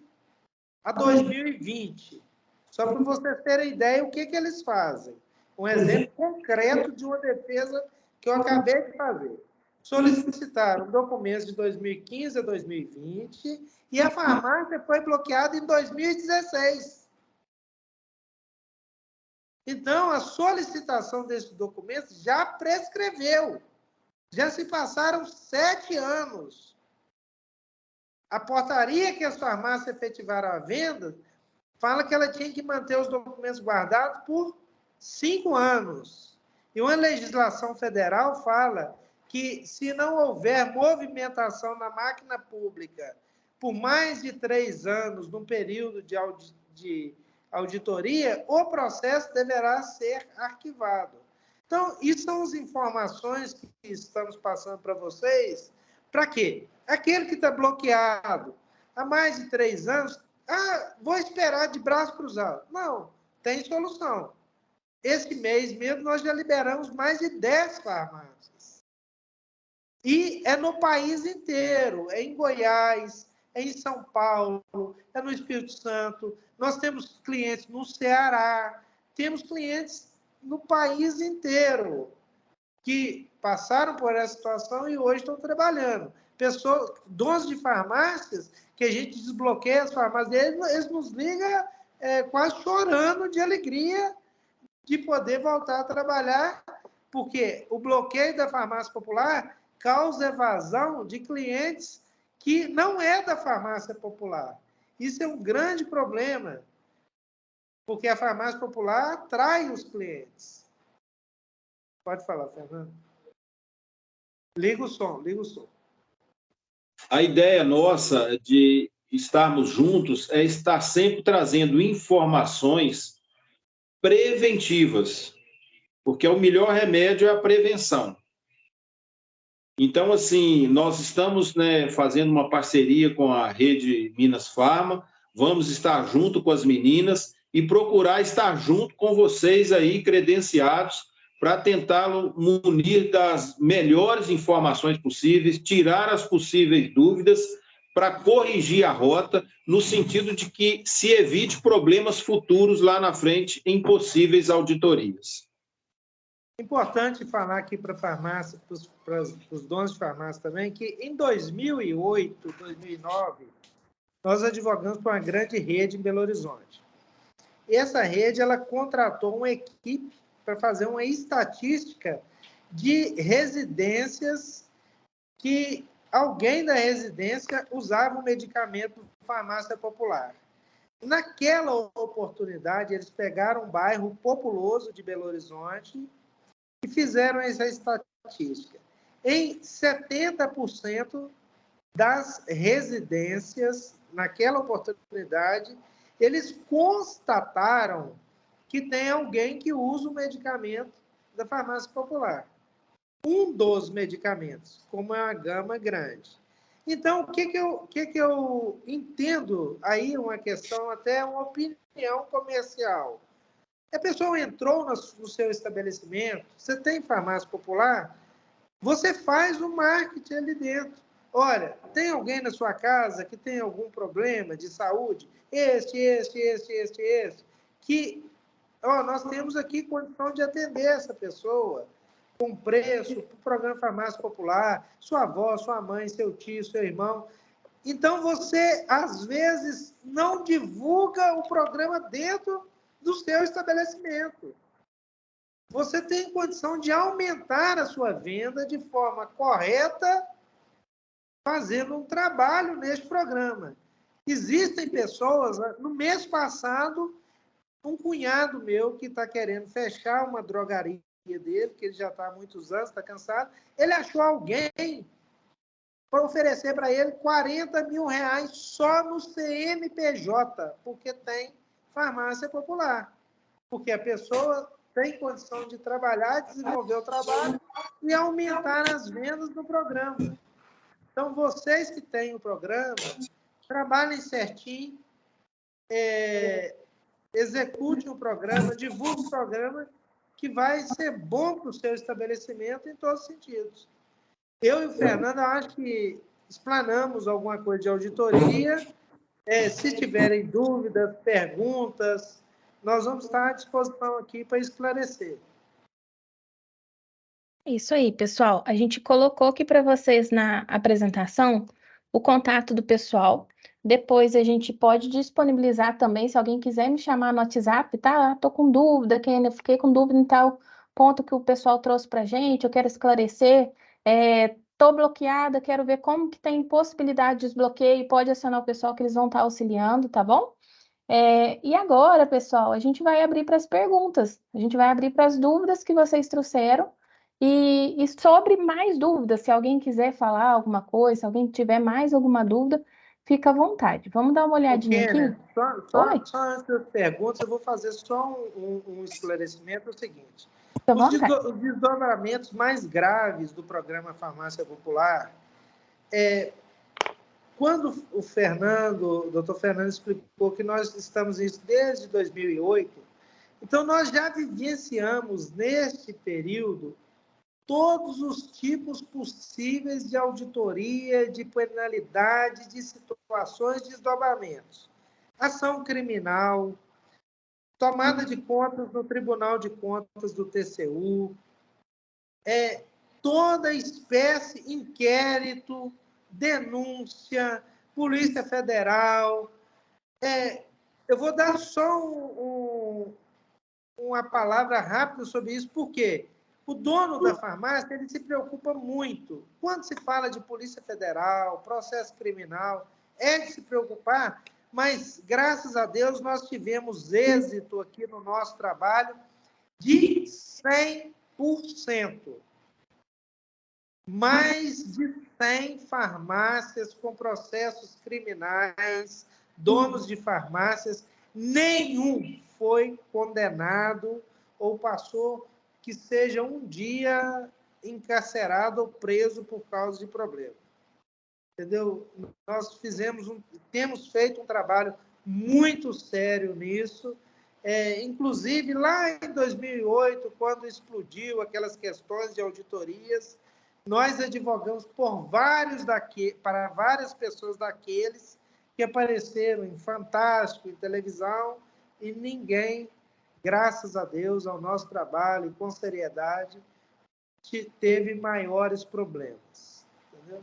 a 2020. Só para vocês terem ideia o que eles fazem. Um exemplo concreto de uma defesa que eu acabei de fazer. Solicitaram documentos de 2015 a 2020 e a farmácia foi bloqueada em 2016. Então, a solicitação desses documentos já prescreveu. Já se passaram 7 anos. A portaria que as farmácias efetivaram a venda fala que ela tinha que manter os documentos guardados por 5 anos. E uma legislação federal fala que, se não houver movimentação na máquina pública por mais de 3 anos, num período de auditoria, o processo deverá ser arquivado. Então, isso são as informações que estamos passando para vocês. Para quê? Aquele que está bloqueado há mais de 3 anos, vou esperar de braço cruzado. Não, tem solução. Esse mês mesmo nós já liberamos mais de 10 farmácias. E é no país inteiro, é em Goiás, é em São Paulo, é no Espírito Santo. Nós temos clientes no Ceará, temos clientes no país inteiro que passaram por essa situação e hoje estão trabalhando. Donos de farmácias, que a gente desbloqueia as farmácias deles, eles nos ligam quase chorando de alegria de poder voltar a trabalhar, porque o bloqueio da farmácia popular causa evasão de clientes que não é da farmácia popular. Isso é um grande problema, porque a farmácia popular atrai os clientes. Pode falar, Fernando. Liga o som, liga o som. A ideia nossa de estarmos juntos é estar sempre trazendo informações preventivas, porque o melhor remédio é a prevenção. Então, assim, nós estamos, né, fazendo uma parceria com a Rede Minas Farma, vamos estar junto com as meninas e procurar estar junto com vocês aí, credenciados, para tentar munir das melhores informações possíveis, tirar as possíveis dúvidas, para corrigir a rota, no sentido de que se evite problemas futuros lá na frente em possíveis auditorias. Importante falar aqui para a farmácia, para os donos de farmácia também, que em 2008, 2009, nós advogamos para uma grande rede em Belo Horizonte. E essa rede, ela contratou uma equipe para fazer uma estatística de residências que alguém da residência usava um medicamento de farmácia popular. Naquela oportunidade, eles pegaram um bairro populoso de Belo Horizonte e fizeram essa estatística. Em 70% das residências, naquela oportunidade, eles constataram que tem alguém que usa o medicamento da farmácia popular. Um dos medicamentos, como é uma gama grande. Então, o que eu entendo aí, uma questão, até uma opinião comercial. A pessoa entrou no seu estabelecimento, você tem farmácia popular, você faz o marketing ali dentro. Olha, tem alguém na sua casa que tem algum problema de saúde? Este, que nós temos aqui condição de atender essa pessoa com preço, para o programa Farmácia Popular, sua avó, sua mãe, seu tio, seu irmão. Então, você, às vezes, não divulga o programa dentro do seu estabelecimento. Você tem condição de aumentar a sua venda de forma correta, fazendo um trabalho neste programa. Existem pessoas, no mês passado, um cunhado meu que está querendo fechar uma drogaria dele, que ele já está há muitos anos, está cansado, ele achou alguém para oferecer para ele R$40 mil só no CNPJ, porque tem farmácia popular. Porque a pessoa tem condição de trabalhar, desenvolver o trabalho e aumentar as vendas do programa. Então, vocês que têm o programa, trabalhem certinho, execute o programa, divulgue o programa, que vai ser bom para o seu estabelecimento em todos os sentidos. Eu e o Fernando, acho que explanamos alguma coisa de auditoria. Se tiverem dúvidas, perguntas, nós vamos estar à disposição aqui para esclarecer. Isso aí, pessoal. A gente colocou aqui para vocês na apresentação o contato do pessoal. Depois a gente pode disponibilizar também, se alguém quiser me chamar no WhatsApp, tá? Tô com dúvida, fiquei com dúvida em tal ponto que o pessoal trouxe para a gente, eu quero esclarecer. Tô bloqueada, quero ver como que tem possibilidade de desbloqueio, pode acionar o pessoal que eles vão estar auxiliando, tá bom? E agora, pessoal, a gente vai abrir para as perguntas, a gente vai abrir para as dúvidas que vocês trouxeram e sobre mais dúvidas, se alguém quiser falar alguma coisa, se alguém tiver mais alguma dúvida, fica à vontade. Vamos dar uma olhadinha aqui? Kenner, Oi, só antes das perguntas, eu vou fazer só um esclarecimento, é o seguinte. fica à vontade. Os desdobramentos mais graves do programa Farmácia Popular, quando o doutor Fernando explicou que nós estamos nisso desde 2008, então nós já vivenciamos neste período todos os tipos possíveis de auditoria, de penalidade, de situações de desdobramentos. Ação criminal, tomada de contas no Tribunal de Contas do TCU, toda espécie, inquérito, denúncia, Polícia Federal. Eu vou dar só uma palavra rápida sobre isso, porque o dono da farmácia ele se preocupa muito. Quando se fala de Polícia Federal, processo criminal, é de se preocupar, mas, graças a Deus, nós tivemos êxito aqui no nosso trabalho de 100%. Mais de 100 farmácias com processos criminais, donos de farmácias, nenhum foi condenado ou passou que seja um dia encarcerado ou preso por causa de problema. Entendeu? Nós temos feito um trabalho muito sério nisso. Inclusive, lá em 2008, quando explodiu aquelas questões de auditorias, nós advogamos para várias pessoas daqueles que apareceram em Fantástico, em televisão, e ninguém, graças a Deus, ao nosso trabalho e com seriedade, teve maiores problemas. Entendeu?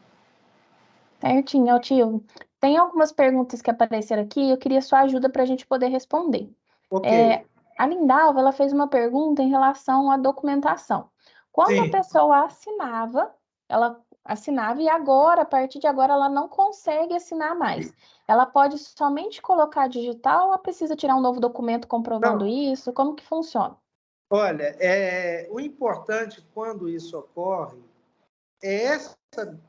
Certinho, tio. Tem algumas perguntas que apareceram aqui, eu queria sua ajuda para a gente poder responder. Ok. A Lindalva, ela fez uma pergunta em relação à documentação. Quando a Sim. pessoa ela assinava e agora, a partir de agora, ela não consegue assinar mais. Ela pode somente colocar digital ou precisa tirar um novo documento comprovando isso? Como que funciona? Olha, o importante quando isso ocorre é essa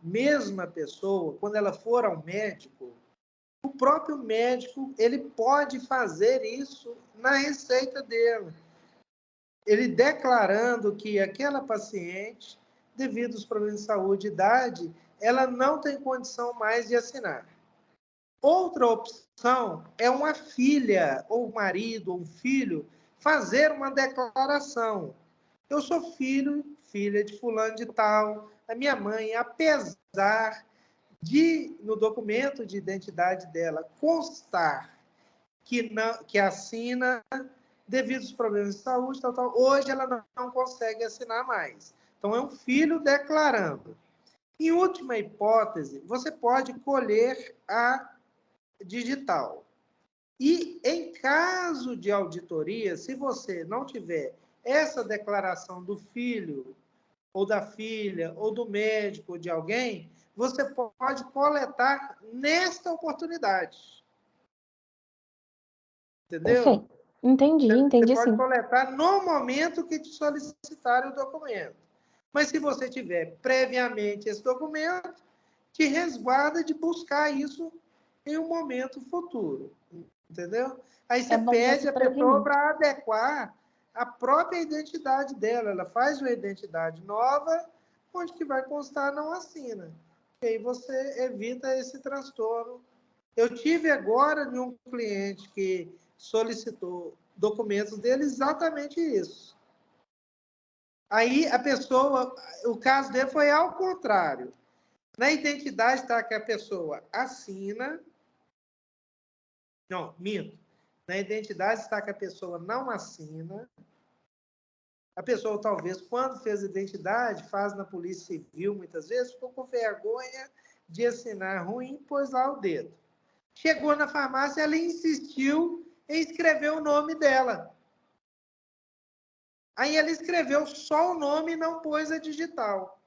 mesma pessoa, quando ela for ao médico, o próprio médico ele pode fazer isso na receita dele. Ele declarando que aquela paciente, devido aos problemas de saúde e idade, ela não tem condição mais de assinar. Outra opção é uma filha, ou marido, ou um filho, fazer uma declaração. Eu sou filha de fulano de tal, a minha mãe, apesar de, no documento de identidade dela, constar que assina devido aos problemas de saúde, hoje ela não consegue assinar mais. Então, é um filho declarando. Em última hipótese, você pode colher a digital. E, em caso de auditoria, se você não tiver essa declaração do filho, ou da filha, ou do médico, ou de alguém, você pode coletar nesta oportunidade. Entendeu? Perfeito. Entendi Você pode sim. coletar no momento que te solicitarem o documento. Mas se você tiver previamente esse documento, te resguarda de buscar isso em um momento futuro. Entendeu? Aí você pede a pessoa para adequar a própria identidade dela. Ela faz uma identidade nova, onde que vai constar não assina. E aí você evita esse transtorno. Eu tive agora de um cliente que solicitou documentos dele exatamente isso. Aí a pessoa, o caso dele foi ao contrário. Na identidade está que a pessoa assina. Não, minto. Na identidade está que a pessoa não assina. A pessoa, talvez, quando fez a identidade, faz na Polícia Civil, muitas vezes, ficou com vergonha de assinar ruim, pôs lá o dedo. Chegou na farmácia, ela insistiu em escrever o nome dela. Aí ela escreveu só o nome e não pôs a digital.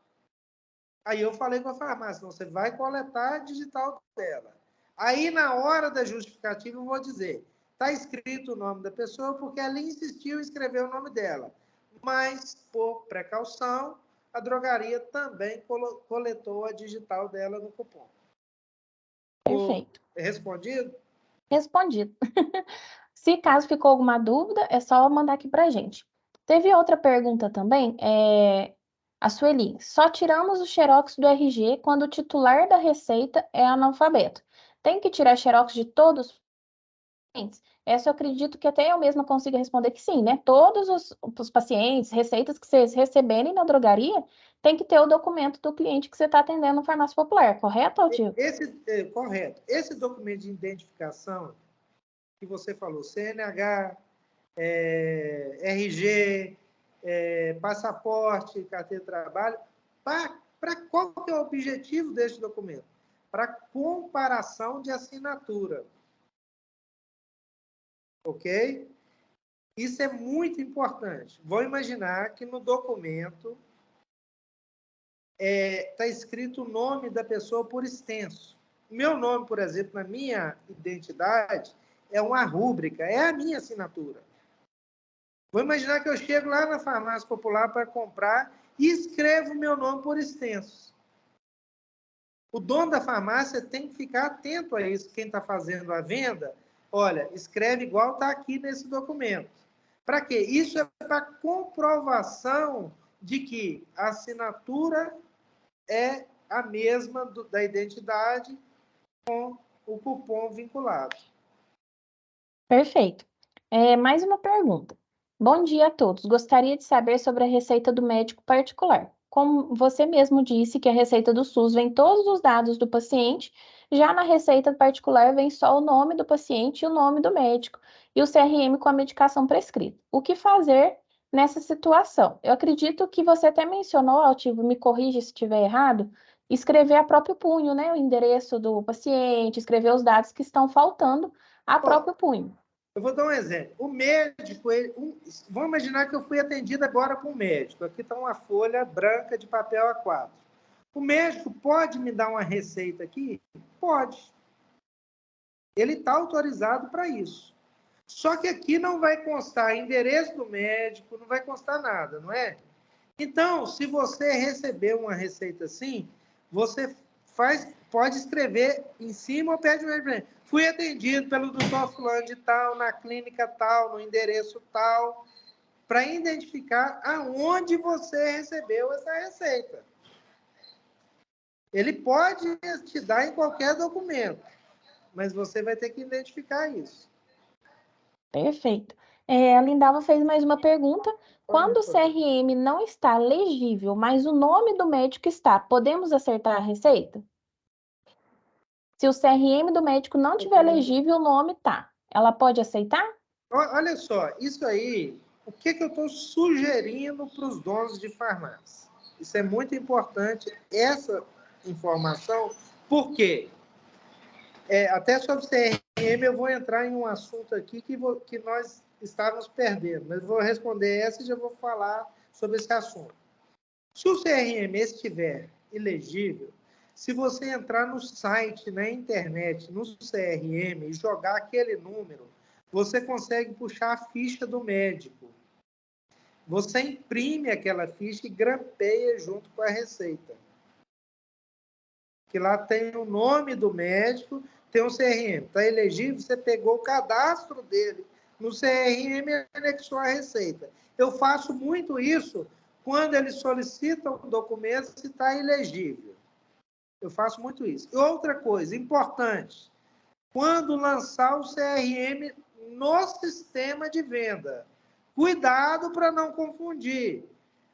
Aí eu falei com a farmácia, você vai coletar a digital dela. Aí, na hora da justificativa, eu vou dizer, está escrito o nome da pessoa porque ela insistiu em escrever o nome dela. Mas, por precaução, a drogaria também coletou a digital dela no cupom. Perfeito. Respondido? Respondido. Se caso ficou alguma dúvida, é só mandar aqui para a gente. Teve outra pergunta também, a Sueli. Só tiramos o xerox do RG quando o titular da receita é analfabeto. Tem que tirar xerox de todos os pacientes? Essa eu acredito que até eu mesma consiga responder que sim, né? Todos os pacientes, receitas que vocês receberem na drogaria, tem que ter o documento do cliente que você está atendendo no farmácia popular, correto, Altivo? Correto. Esse documento de identificação que você falou, CNH, RG, passaporte, carteira de trabalho, para qual que é o objetivo desse documento? Para comparação de assinatura. Ok? Isso é muito importante. Vou imaginar que no documento está escrito o nome da pessoa por extenso. Meu nome, por exemplo, na minha identidade, é uma rúbrica, é a minha assinatura. Vou imaginar que eu chego lá na farmácia popular para comprar e escrevo meu nome por extenso. O dono da farmácia tem que ficar atento a isso. Quem está fazendo a venda, olha, escreve igual está aqui nesse documento. Para quê? Isso é para comprovação de que a assinatura é a mesma da identidade com o cupom vinculado. Perfeito. Mais uma pergunta. Bom dia a todos. Gostaria de saber sobre a receita do médico particular. Como você mesmo disse que a receita do SUS vem todos os dados do paciente, já na receita particular vem só o nome do paciente e o nome do médico e o CRM com a medicação prescrita. O que fazer nessa situação? Eu acredito que você até mencionou, Altivo, me corrija se estiver errado, escrever a próprio punho, né? O endereço do paciente, escrever os dados que estão faltando a próprio punho. Eu vou dar um exemplo. O médico, vamos imaginar que eu fui atendido agora por um médico. Aqui está uma folha branca de papel A4. O médico pode me dar uma receita aqui? Pode. Ele está autorizado para isso. Só que aqui não vai constar endereço do médico, não vai constar nada, não é? Então, se você receber uma receita assim, você pode escrever em cima ou pede um fui atendido pelo doutor fulano de tal, na clínica tal, no endereço tal, para identificar aonde você recebeu essa receita. Ele pode te dar em qualquer documento, mas você vai ter que identificar isso. Perfeito. A Lindalva fez mais uma pergunta. Quando o CRM não está legível, mas o nome do médico está, podemos acertar a receita? Se o CRM do médico não tiver legível, o nome tá. Ela pode aceitar? Olha só, isso aí, o que eu estou sugerindo para os donos de farmácia? Isso é muito importante, essa informação, porque até sobre CRM eu vou entrar em um assunto aqui que nós estávamos perdendo, mas vou responder essa e já vou falar sobre esse assunto. Se o CRM estiver ilegível, se você entrar no site, na internet, no CRM e jogar aquele número, você consegue puxar a ficha do médico. Você imprime aquela ficha e grampeia junto com a receita. Que lá tem o nome do médico, tem o CRM. Está elegível, você pegou o cadastro dele no CRM e anexou a receita. Eu faço muito isso quando eles solicitam um documento se está ilegível. Eu faço muito isso. E outra coisa importante, quando lançar o CRM no sistema de venda, cuidado para não confundir.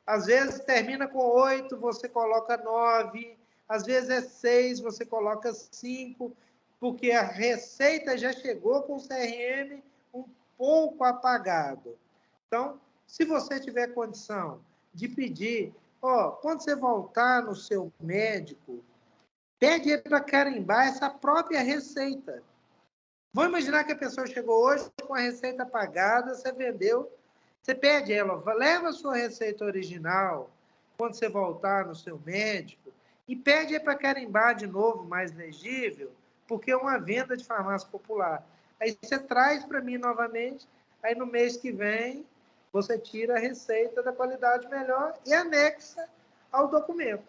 Às vezes termina com 8, você coloca 9, às vezes é 6, você coloca 5, porque a receita já chegou com o CRM um pouco apagado. Então, se você tiver condição de pedir, quando você voltar no seu médico, pede para carimbar essa própria receita. Vamos imaginar que a pessoa chegou hoje com a receita pagada, você vendeu, você pede ela, leva a sua receita original quando você voltar no seu médico e pede para carimbar de novo, mais legível, porque é uma venda de farmácia popular. Aí você traz para mim novamente, aí no mês que vem você tira a receita da qualidade melhor e anexa ao documento.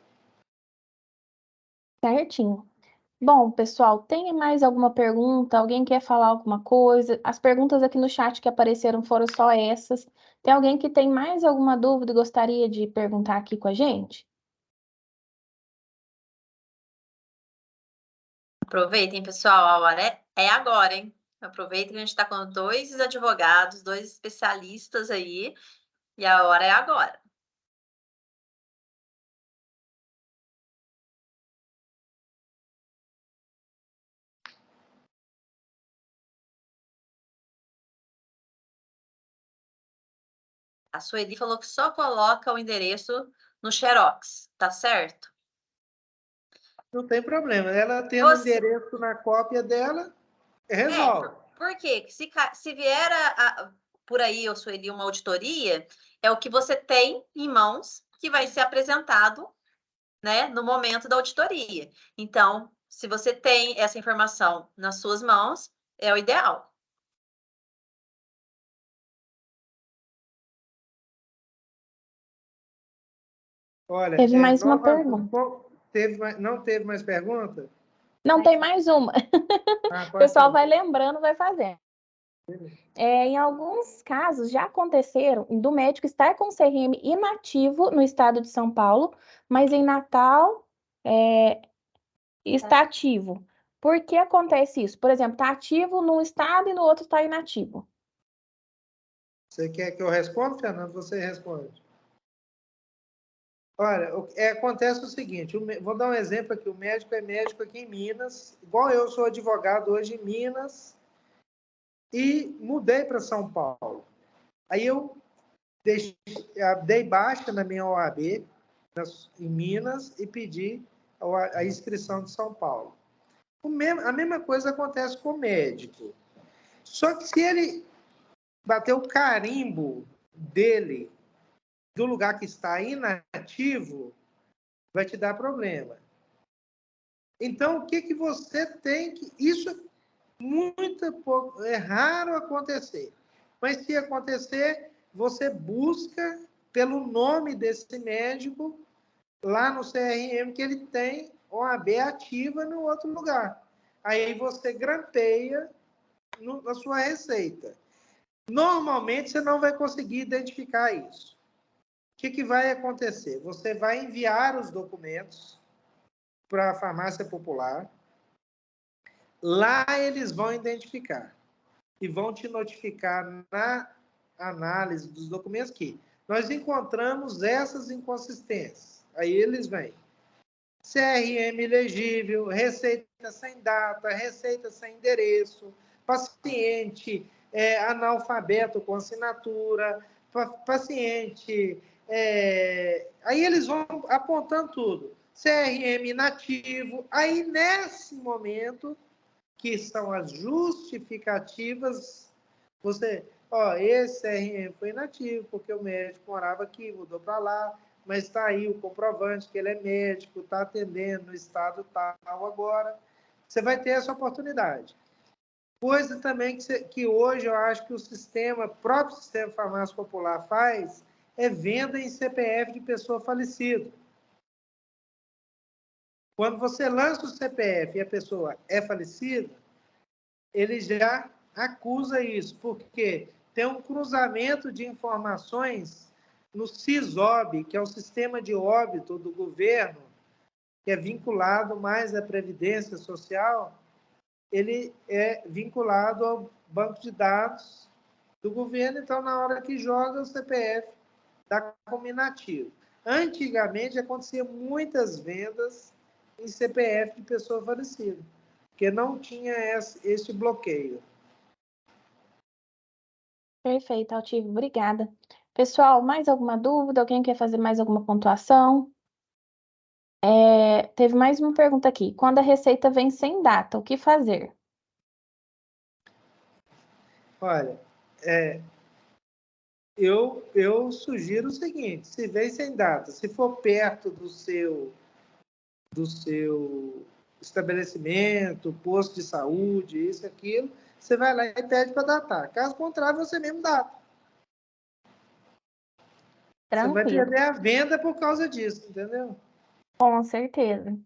Certinho. Bom, pessoal, tem mais alguma pergunta? Alguém quer falar alguma coisa? As perguntas aqui no chat que apareceram foram só essas. Tem alguém que tem mais alguma dúvida e gostaria de perguntar aqui com a gente? Aproveitem, pessoal, a hora é agora, hein? Aproveitem que a gente está com 2 advogados, 2 especialistas aí, e a hora é agora. A Sueli falou que só coloca o endereço no Xerox, tá certo? Não tem problema. Ela tendo o endereço na cópia dela, resolve. Por quê? Se vier por aí, eu Sueli, uma auditoria, é o que você tem em mãos que vai ser apresentado, né, no momento da auditoria. Então, se você tem essa informação nas suas mãos, é o ideal. Olha, Teve mais uma pergunta. Não teve mais pergunta? Não, tem mais uma. O pessoal vai lembrando, vai fazendo. Em alguns casos, já aconteceram do médico estar com o CRM inativo no estado de São Paulo, mas em Natal está ativo. Por que acontece isso? Por exemplo, está ativo num estado e no outro está inativo. Você quer que eu responda, Fernando? Você responde. Olha, acontece o seguinte, vou dar um exemplo aqui, o médico é médico aqui em Minas, igual eu sou advogado hoje em Minas, e mudei para São Paulo. Aí eu dei baixa na minha OAB em Minas e pedi a inscrição de São Paulo. A mesma coisa acontece com o médico. Só que se ele bater o carimbo dele do lugar que está inativo, vai te dar problema. Então, o que você tem que... Isso é raro acontecer. Mas se acontecer, você busca pelo nome desse médico lá no CRM que ele tem OAB ativa no outro lugar. Aí você grampeia na sua receita. Normalmente, você não vai conseguir identificar isso. O que vai acontecer? Você vai enviar os documentos para a farmácia popular. Lá eles vão identificar e vão te notificar na análise dos documentos que nós encontramos essas inconsistências. Aí eles vêm. CRM ilegível, receita sem data, receita sem endereço, paciente analfabeto com assinatura, paciente... aí eles vão apontando tudo. CRM inativo. Aí, nesse momento, que são as justificativas, esse CRM foi inativo, porque o médico morava aqui, mudou para lá, mas está aí o comprovante que ele é médico, está atendendo no estado tal agora. Você vai ter essa oportunidade. Coisa também que hoje eu acho que o próprio sistema farmácia popular faz, é venda em CPF de pessoa falecida. Quando você lança o CPF e a pessoa é falecida, ele já acusa isso, porque tem um cruzamento de informações no SISOB, que é o Sistema de Óbito do governo, que é vinculado mais à Previdência Social, ele é vinculado ao banco de dados do governo, então, na hora que joga o CPF, dá como inativo. Antigamente, acontecia muitas vendas em CPF de pessoa falecida, porque não tinha esse bloqueio. Perfeito, Altivo, obrigada. Pessoal, mais alguma dúvida? Alguém quer fazer mais alguma pontuação? Teve mais uma pergunta aqui. Quando a receita vem sem data, o que fazer? Olha, eu sugiro o seguinte, se vem sem data, se for perto do seu estabelecimento, posto de saúde, isso, aquilo, você vai lá e pede para datar. Caso contrário, você mesmo data. Você vai Tranquilo. perder a venda por causa disso, entendeu? Com certeza.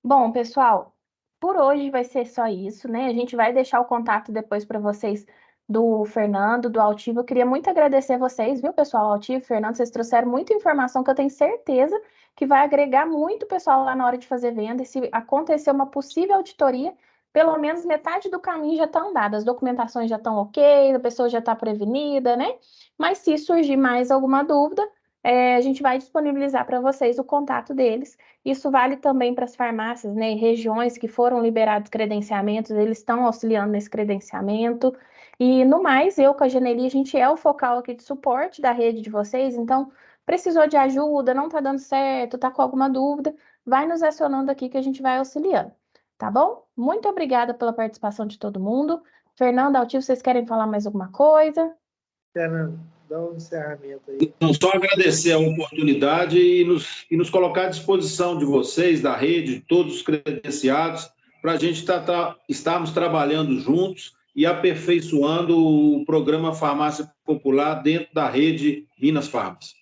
Bom, pessoal, por hoje vai ser só isso, né? A gente vai deixar o contato depois para vocês do Fernando, do Altivo. Eu queria muito agradecer a vocês, viu, pessoal? Altivo, Fernando, vocês trouxeram muita informação que eu tenho certeza que vai agregar muito o pessoal lá na hora de fazer venda. E se acontecer uma possível auditoria, pelo menos metade do caminho já está andado. As documentações já estão ok, a pessoa já está prevenida, né? Mas se surgir mais alguma dúvida, a gente vai disponibilizar para vocês o contato deles. Isso vale também para as farmácias, né, em regiões que foram liberados credenciamentos, eles estão auxiliando nesse credenciamento. E no mais, eu com a Geneli, a gente é o focal aqui de suporte da rede de vocês, então precisou de ajuda, não está dando certo, está com alguma dúvida, vai nos acionando aqui que a gente vai auxiliando, tá bom? Muito obrigada pela participação de todo mundo. Fernando, Altivo, vocês querem falar mais alguma coisa? Fernando, dá um encerramento aí. Então, só agradecer a oportunidade e nos colocar à disposição de vocês, da rede, todos os credenciados, para a gente estarmos trabalhando juntos e aperfeiçoando o programa Farmácia Popular dentro da rede Minas Farmas.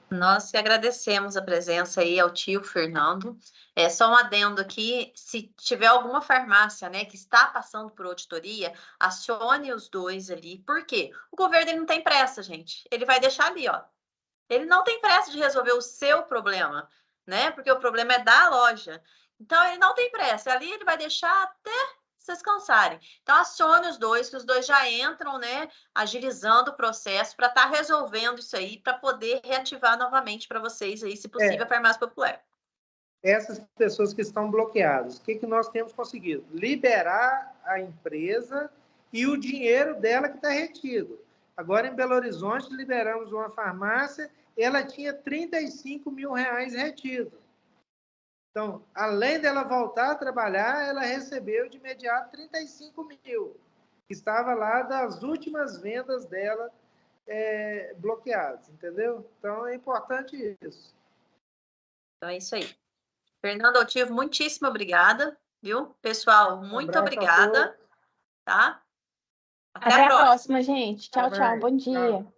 Nós que agradecemos a presença aí ao tio Fernando. Só um adendo aqui, se tiver alguma farmácia, né, que está passando por auditoria, acione os dois ali. Por quê? O governo ele não tem pressa, gente. Ele vai deixar ali, ó. Ele não tem pressa de resolver o seu problema, né? Porque o problema é da loja. Então, ele não tem pressa. Ali ele vai deixar até vocês cansarem. Então, acione os dois, que os dois já entram, né, agilizando o processo para estar resolvendo isso aí, para poder reativar novamente para vocês aí, se possível, a farmácia popular. Essas pessoas que estão bloqueadas, o que nós temos conseguido? Liberar a empresa e o dinheiro dela que está retido. Agora, em Belo Horizonte, liberamos uma farmácia, ela tinha R$35 mil retido. Então, além dela voltar a trabalhar, ela recebeu de imediato 35 mil, que estava lá das últimas vendas dela bloqueadas, entendeu? Então, é importante isso. Então, é isso aí. Fernando Altivo, muitíssimo obrigada, viu? Pessoal, muito obrigada, tá? Até a próxima, gente. Tchau, tchau. Bom dia. Tchau.